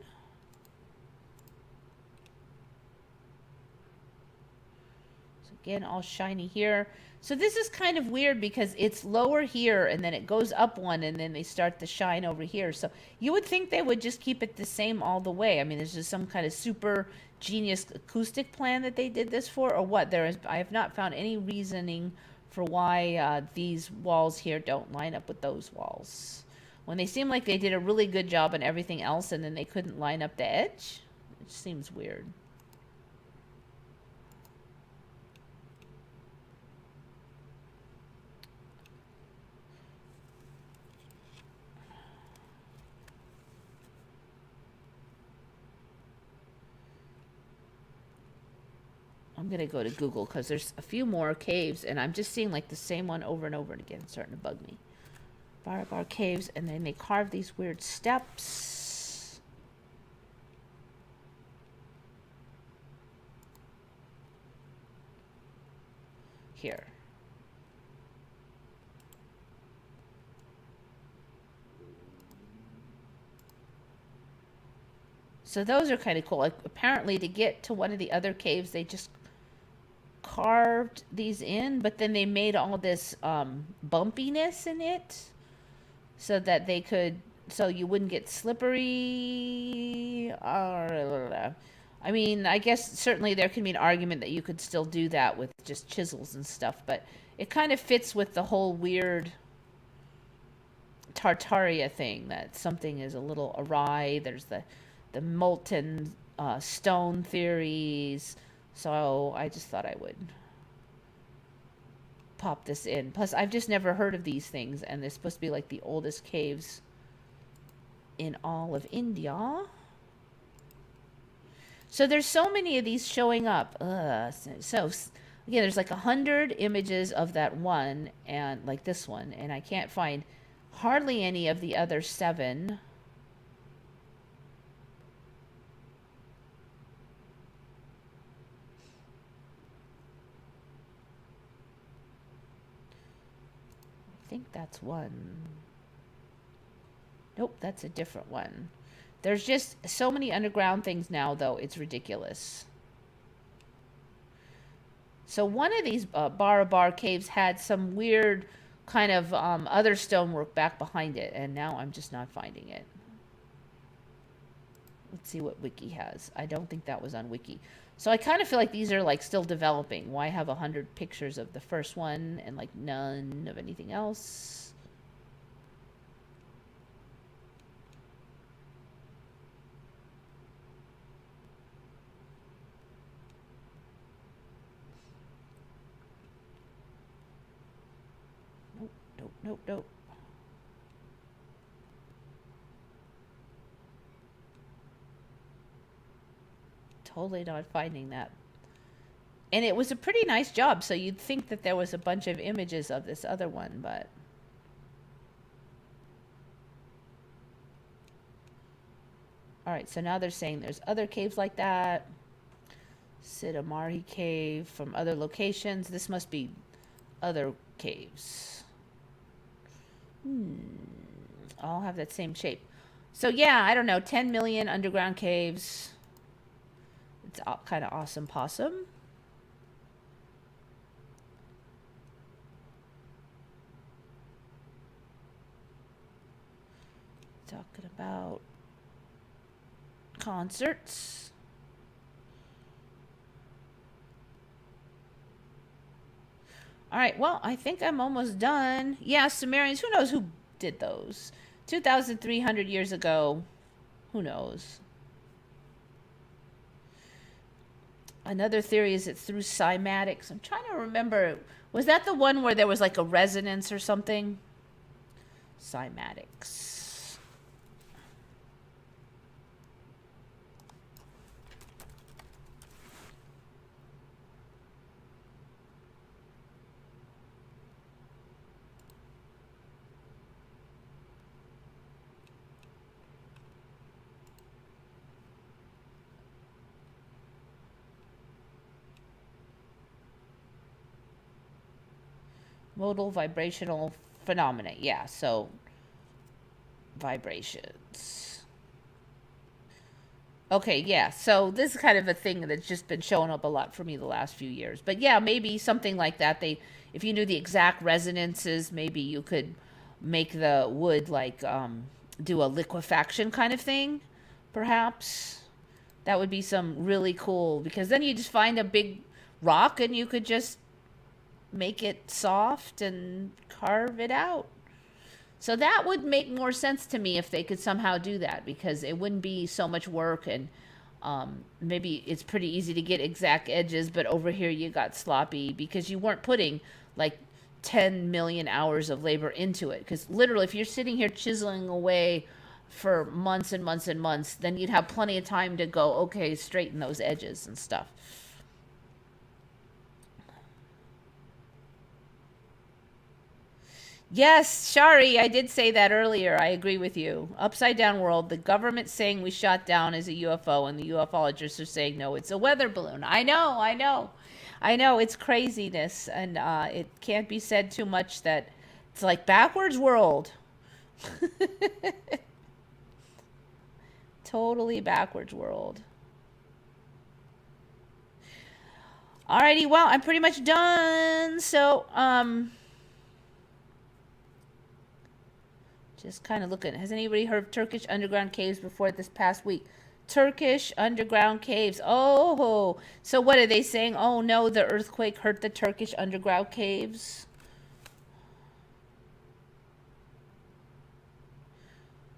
Again, all shiny here. So this is kind of weird because it's lower here and then it goes up one and then they start to shine over here. So you would think they would just keep it the same all the way. I mean, there's just some kind of super genius acoustic plan that they did this for, or what? I have not found any reasoning for why these walls here don't line up with those walls. When they seem like they did a really good job on everything else and then they couldn't line up the edge, it seems weird. I'm going to go to Google because there's a few more caves and I'm just seeing like the same one over and over again. It's starting to bug me. Barabar caves, and then they carve these weird steps. Here. So those are kind of cool. Like, apparently to get to one of the other caves, they just carved these in, but then they made all this bumpiness in it so that they could, so you wouldn't get slippery. I mean, I guess certainly there can be an argument that you could still do that with just chisels and stuff, but it kind of fits with the whole weird Tartaria thing, that something is a little awry. There's the molten stone theories. So I just thought I would pop this in. Plus, I've just never heard of these things, and they're supposed to be like the oldest caves in all of India. So there's so many of these showing up. So again, there's like 100 images of that one, and like this one, and I can't find hardly any of the other 7. I think that's one. Nope, that's a different one. There's just so many underground things now, though, it's ridiculous. So one of these Barabar caves had some weird kind of other stonework back behind it, and now I'm just not finding it. Let's see what Wiki has. I don't think that was on Wiki. So I kind of feel like these are like still developing. Why have 100 pictures of the first one and like none of anything else? Nope, nope, nope, nope. Totally not finding that. And it was a pretty nice job, so you'd think that there was a bunch of images of this other one, but all right, so now they're saying there's other caves like that. Siddhamari cave from other locations. This must be other caves. All have that same shape. So yeah, I don't know, 10 million underground caves. It's kind of awesome possum. Talking about concerts. All right, well, I think I'm almost done. Yeah, Sumerians, who knows who did those? 2,300 years ago, who knows? Another theory is it's through cymatics. I'm trying to remember. Was that the one where there was like a resonance or something? Cymatics. Modal vibrational phenomena. Yeah, so vibrations. Okay, yeah. So this is kind of a thing that's just been showing up a lot for me the last few years. But yeah, maybe something like that. If you knew the exact resonances, maybe you could make the wood like do a liquefaction kind of thing, perhaps. That would be some really cool, because then you just find a big rock and you could just make it soft and carve it out. So that would make more sense to me if they could somehow do that, because it wouldn't be so much work, and maybe it's pretty easy to get exact edges, but over here you got sloppy because you weren't putting like 10 million hours of labor into it. Because literally, if you're sitting here chiseling away for months and months and months, then you'd have plenty of time to go, okay, straighten those edges and stuff. Yes, Shari, I did say that earlier. I agree with you. Upside down world. The government saying we shot down as a UFO, and the ufologists are saying no, it's a weather balloon. I know, I know, I know. It's craziness, and it can't be said too much that it's like backwards world. Totally backwards world. Alrighty, well, I'm pretty much done. So, just kind of looking. Has anybody heard of Turkish underground caves before this past week? Turkish underground caves. Oh, so what are they saying? Oh no, the earthquake hurt the Turkish underground caves.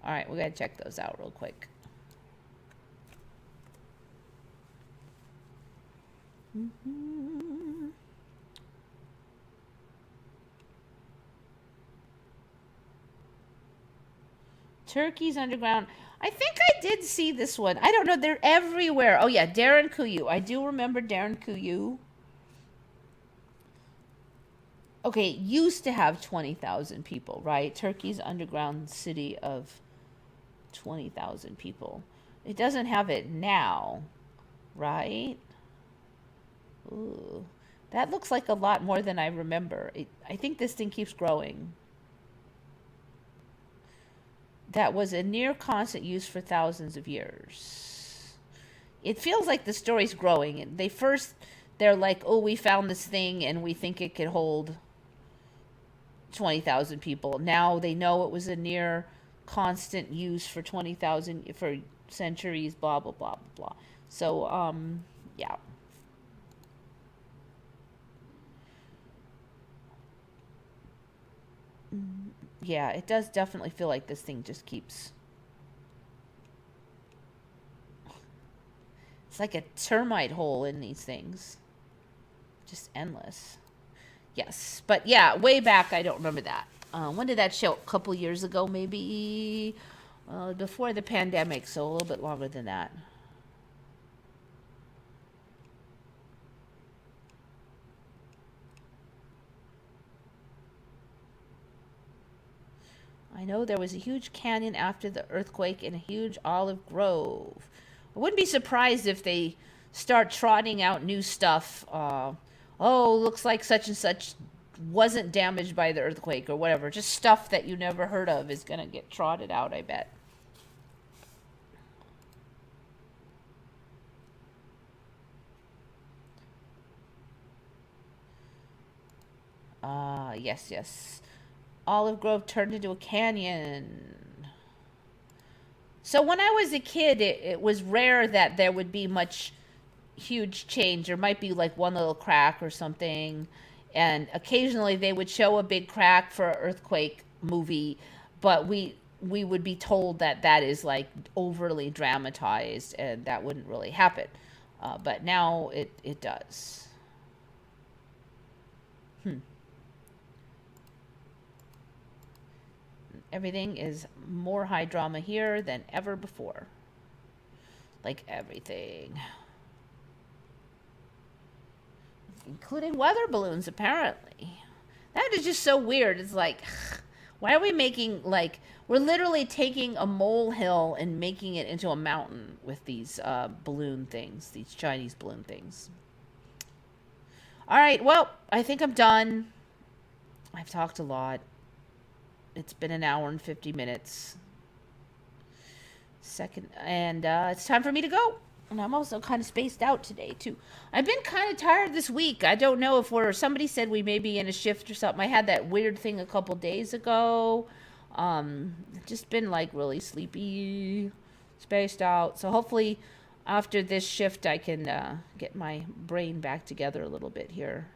All right, we gotta check those out real quick. Turkey's underground. I think I did see this one. I don't know. They're everywhere. Oh yeah, Darren Kuyu. I do remember Darren Kuyu. Okay, it used to have 20,000 people, right? Turkey's underground city of 20,000 people. It doesn't have it now, right? Ooh, that looks like a lot more than I remember. I think this thing keeps growing. That was a near constant use for thousands of years. It feels like the story's growing. They're like, oh, we found this thing and we think it could hold 20,000 people. Now they know it was a near constant use for 20,000 for centuries, blah, blah, blah, blah, blah. So, yeah. Yeah, it does definitely feel like this thing just keeps. It's like a termite hole in these things. Just endless. Yes, but yeah, way back, I don't remember that. When did that show? A couple years ago, maybe before the pandemic, so a little bit longer than that. I know there was a huge canyon after the earthquake and a huge olive grove. I wouldn't be surprised if they start trotting out new stuff. Oh, looks like such and such wasn't damaged by the earthquake or whatever. Just stuff that you never heard of is going to get trotted out, I bet. Yes, yes. Olive Grove turned into a canyon. So when I was a kid, it was rare that there would be much huge change. There might be like one little crack or something. And occasionally they would show a big crack for an earthquake movie, but we would be told that that is like overly dramatized and that wouldn't really happen. But now it does. Hmm. Everything is more high drama here than ever before. Like everything. Including weather balloons, apparently. That is just so weird. It's like, why are we making, like, we're literally taking a molehill and making it into a mountain with these balloon things, these Chinese balloon things. All right, well, I think I'm done. I've talked a lot. It's been an hour and 50 minutes. And it's time for me to go. And I'm also kind of spaced out today, too. I've been kind of tired this week. I don't know if somebody said we may be in a shift or something. I had that weird thing a couple days ago. Just been like really sleepy, spaced out. So hopefully after this shift, I can get my brain back together a little bit here.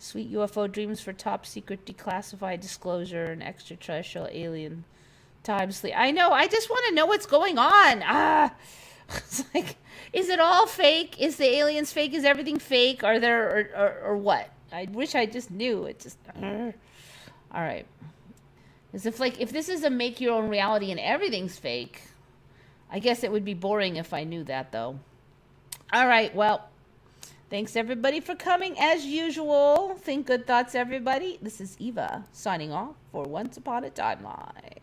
Sweet UFO dreams for top secret declassified disclosure and extraterrestrial alien time sleep. I know. I just want to know what's going on. It's like, is it all fake? Is the aliens fake? Is everything fake? Are there or what? I wish I just knew. It just. All right. As if if this is a make your own reality and everything's fake, I guess it would be boring if I knew that though. All right. Well. Thanks, everybody, for coming. As usual, think good thoughts, everybody. This is Eva signing off for Once Upon a Timeline.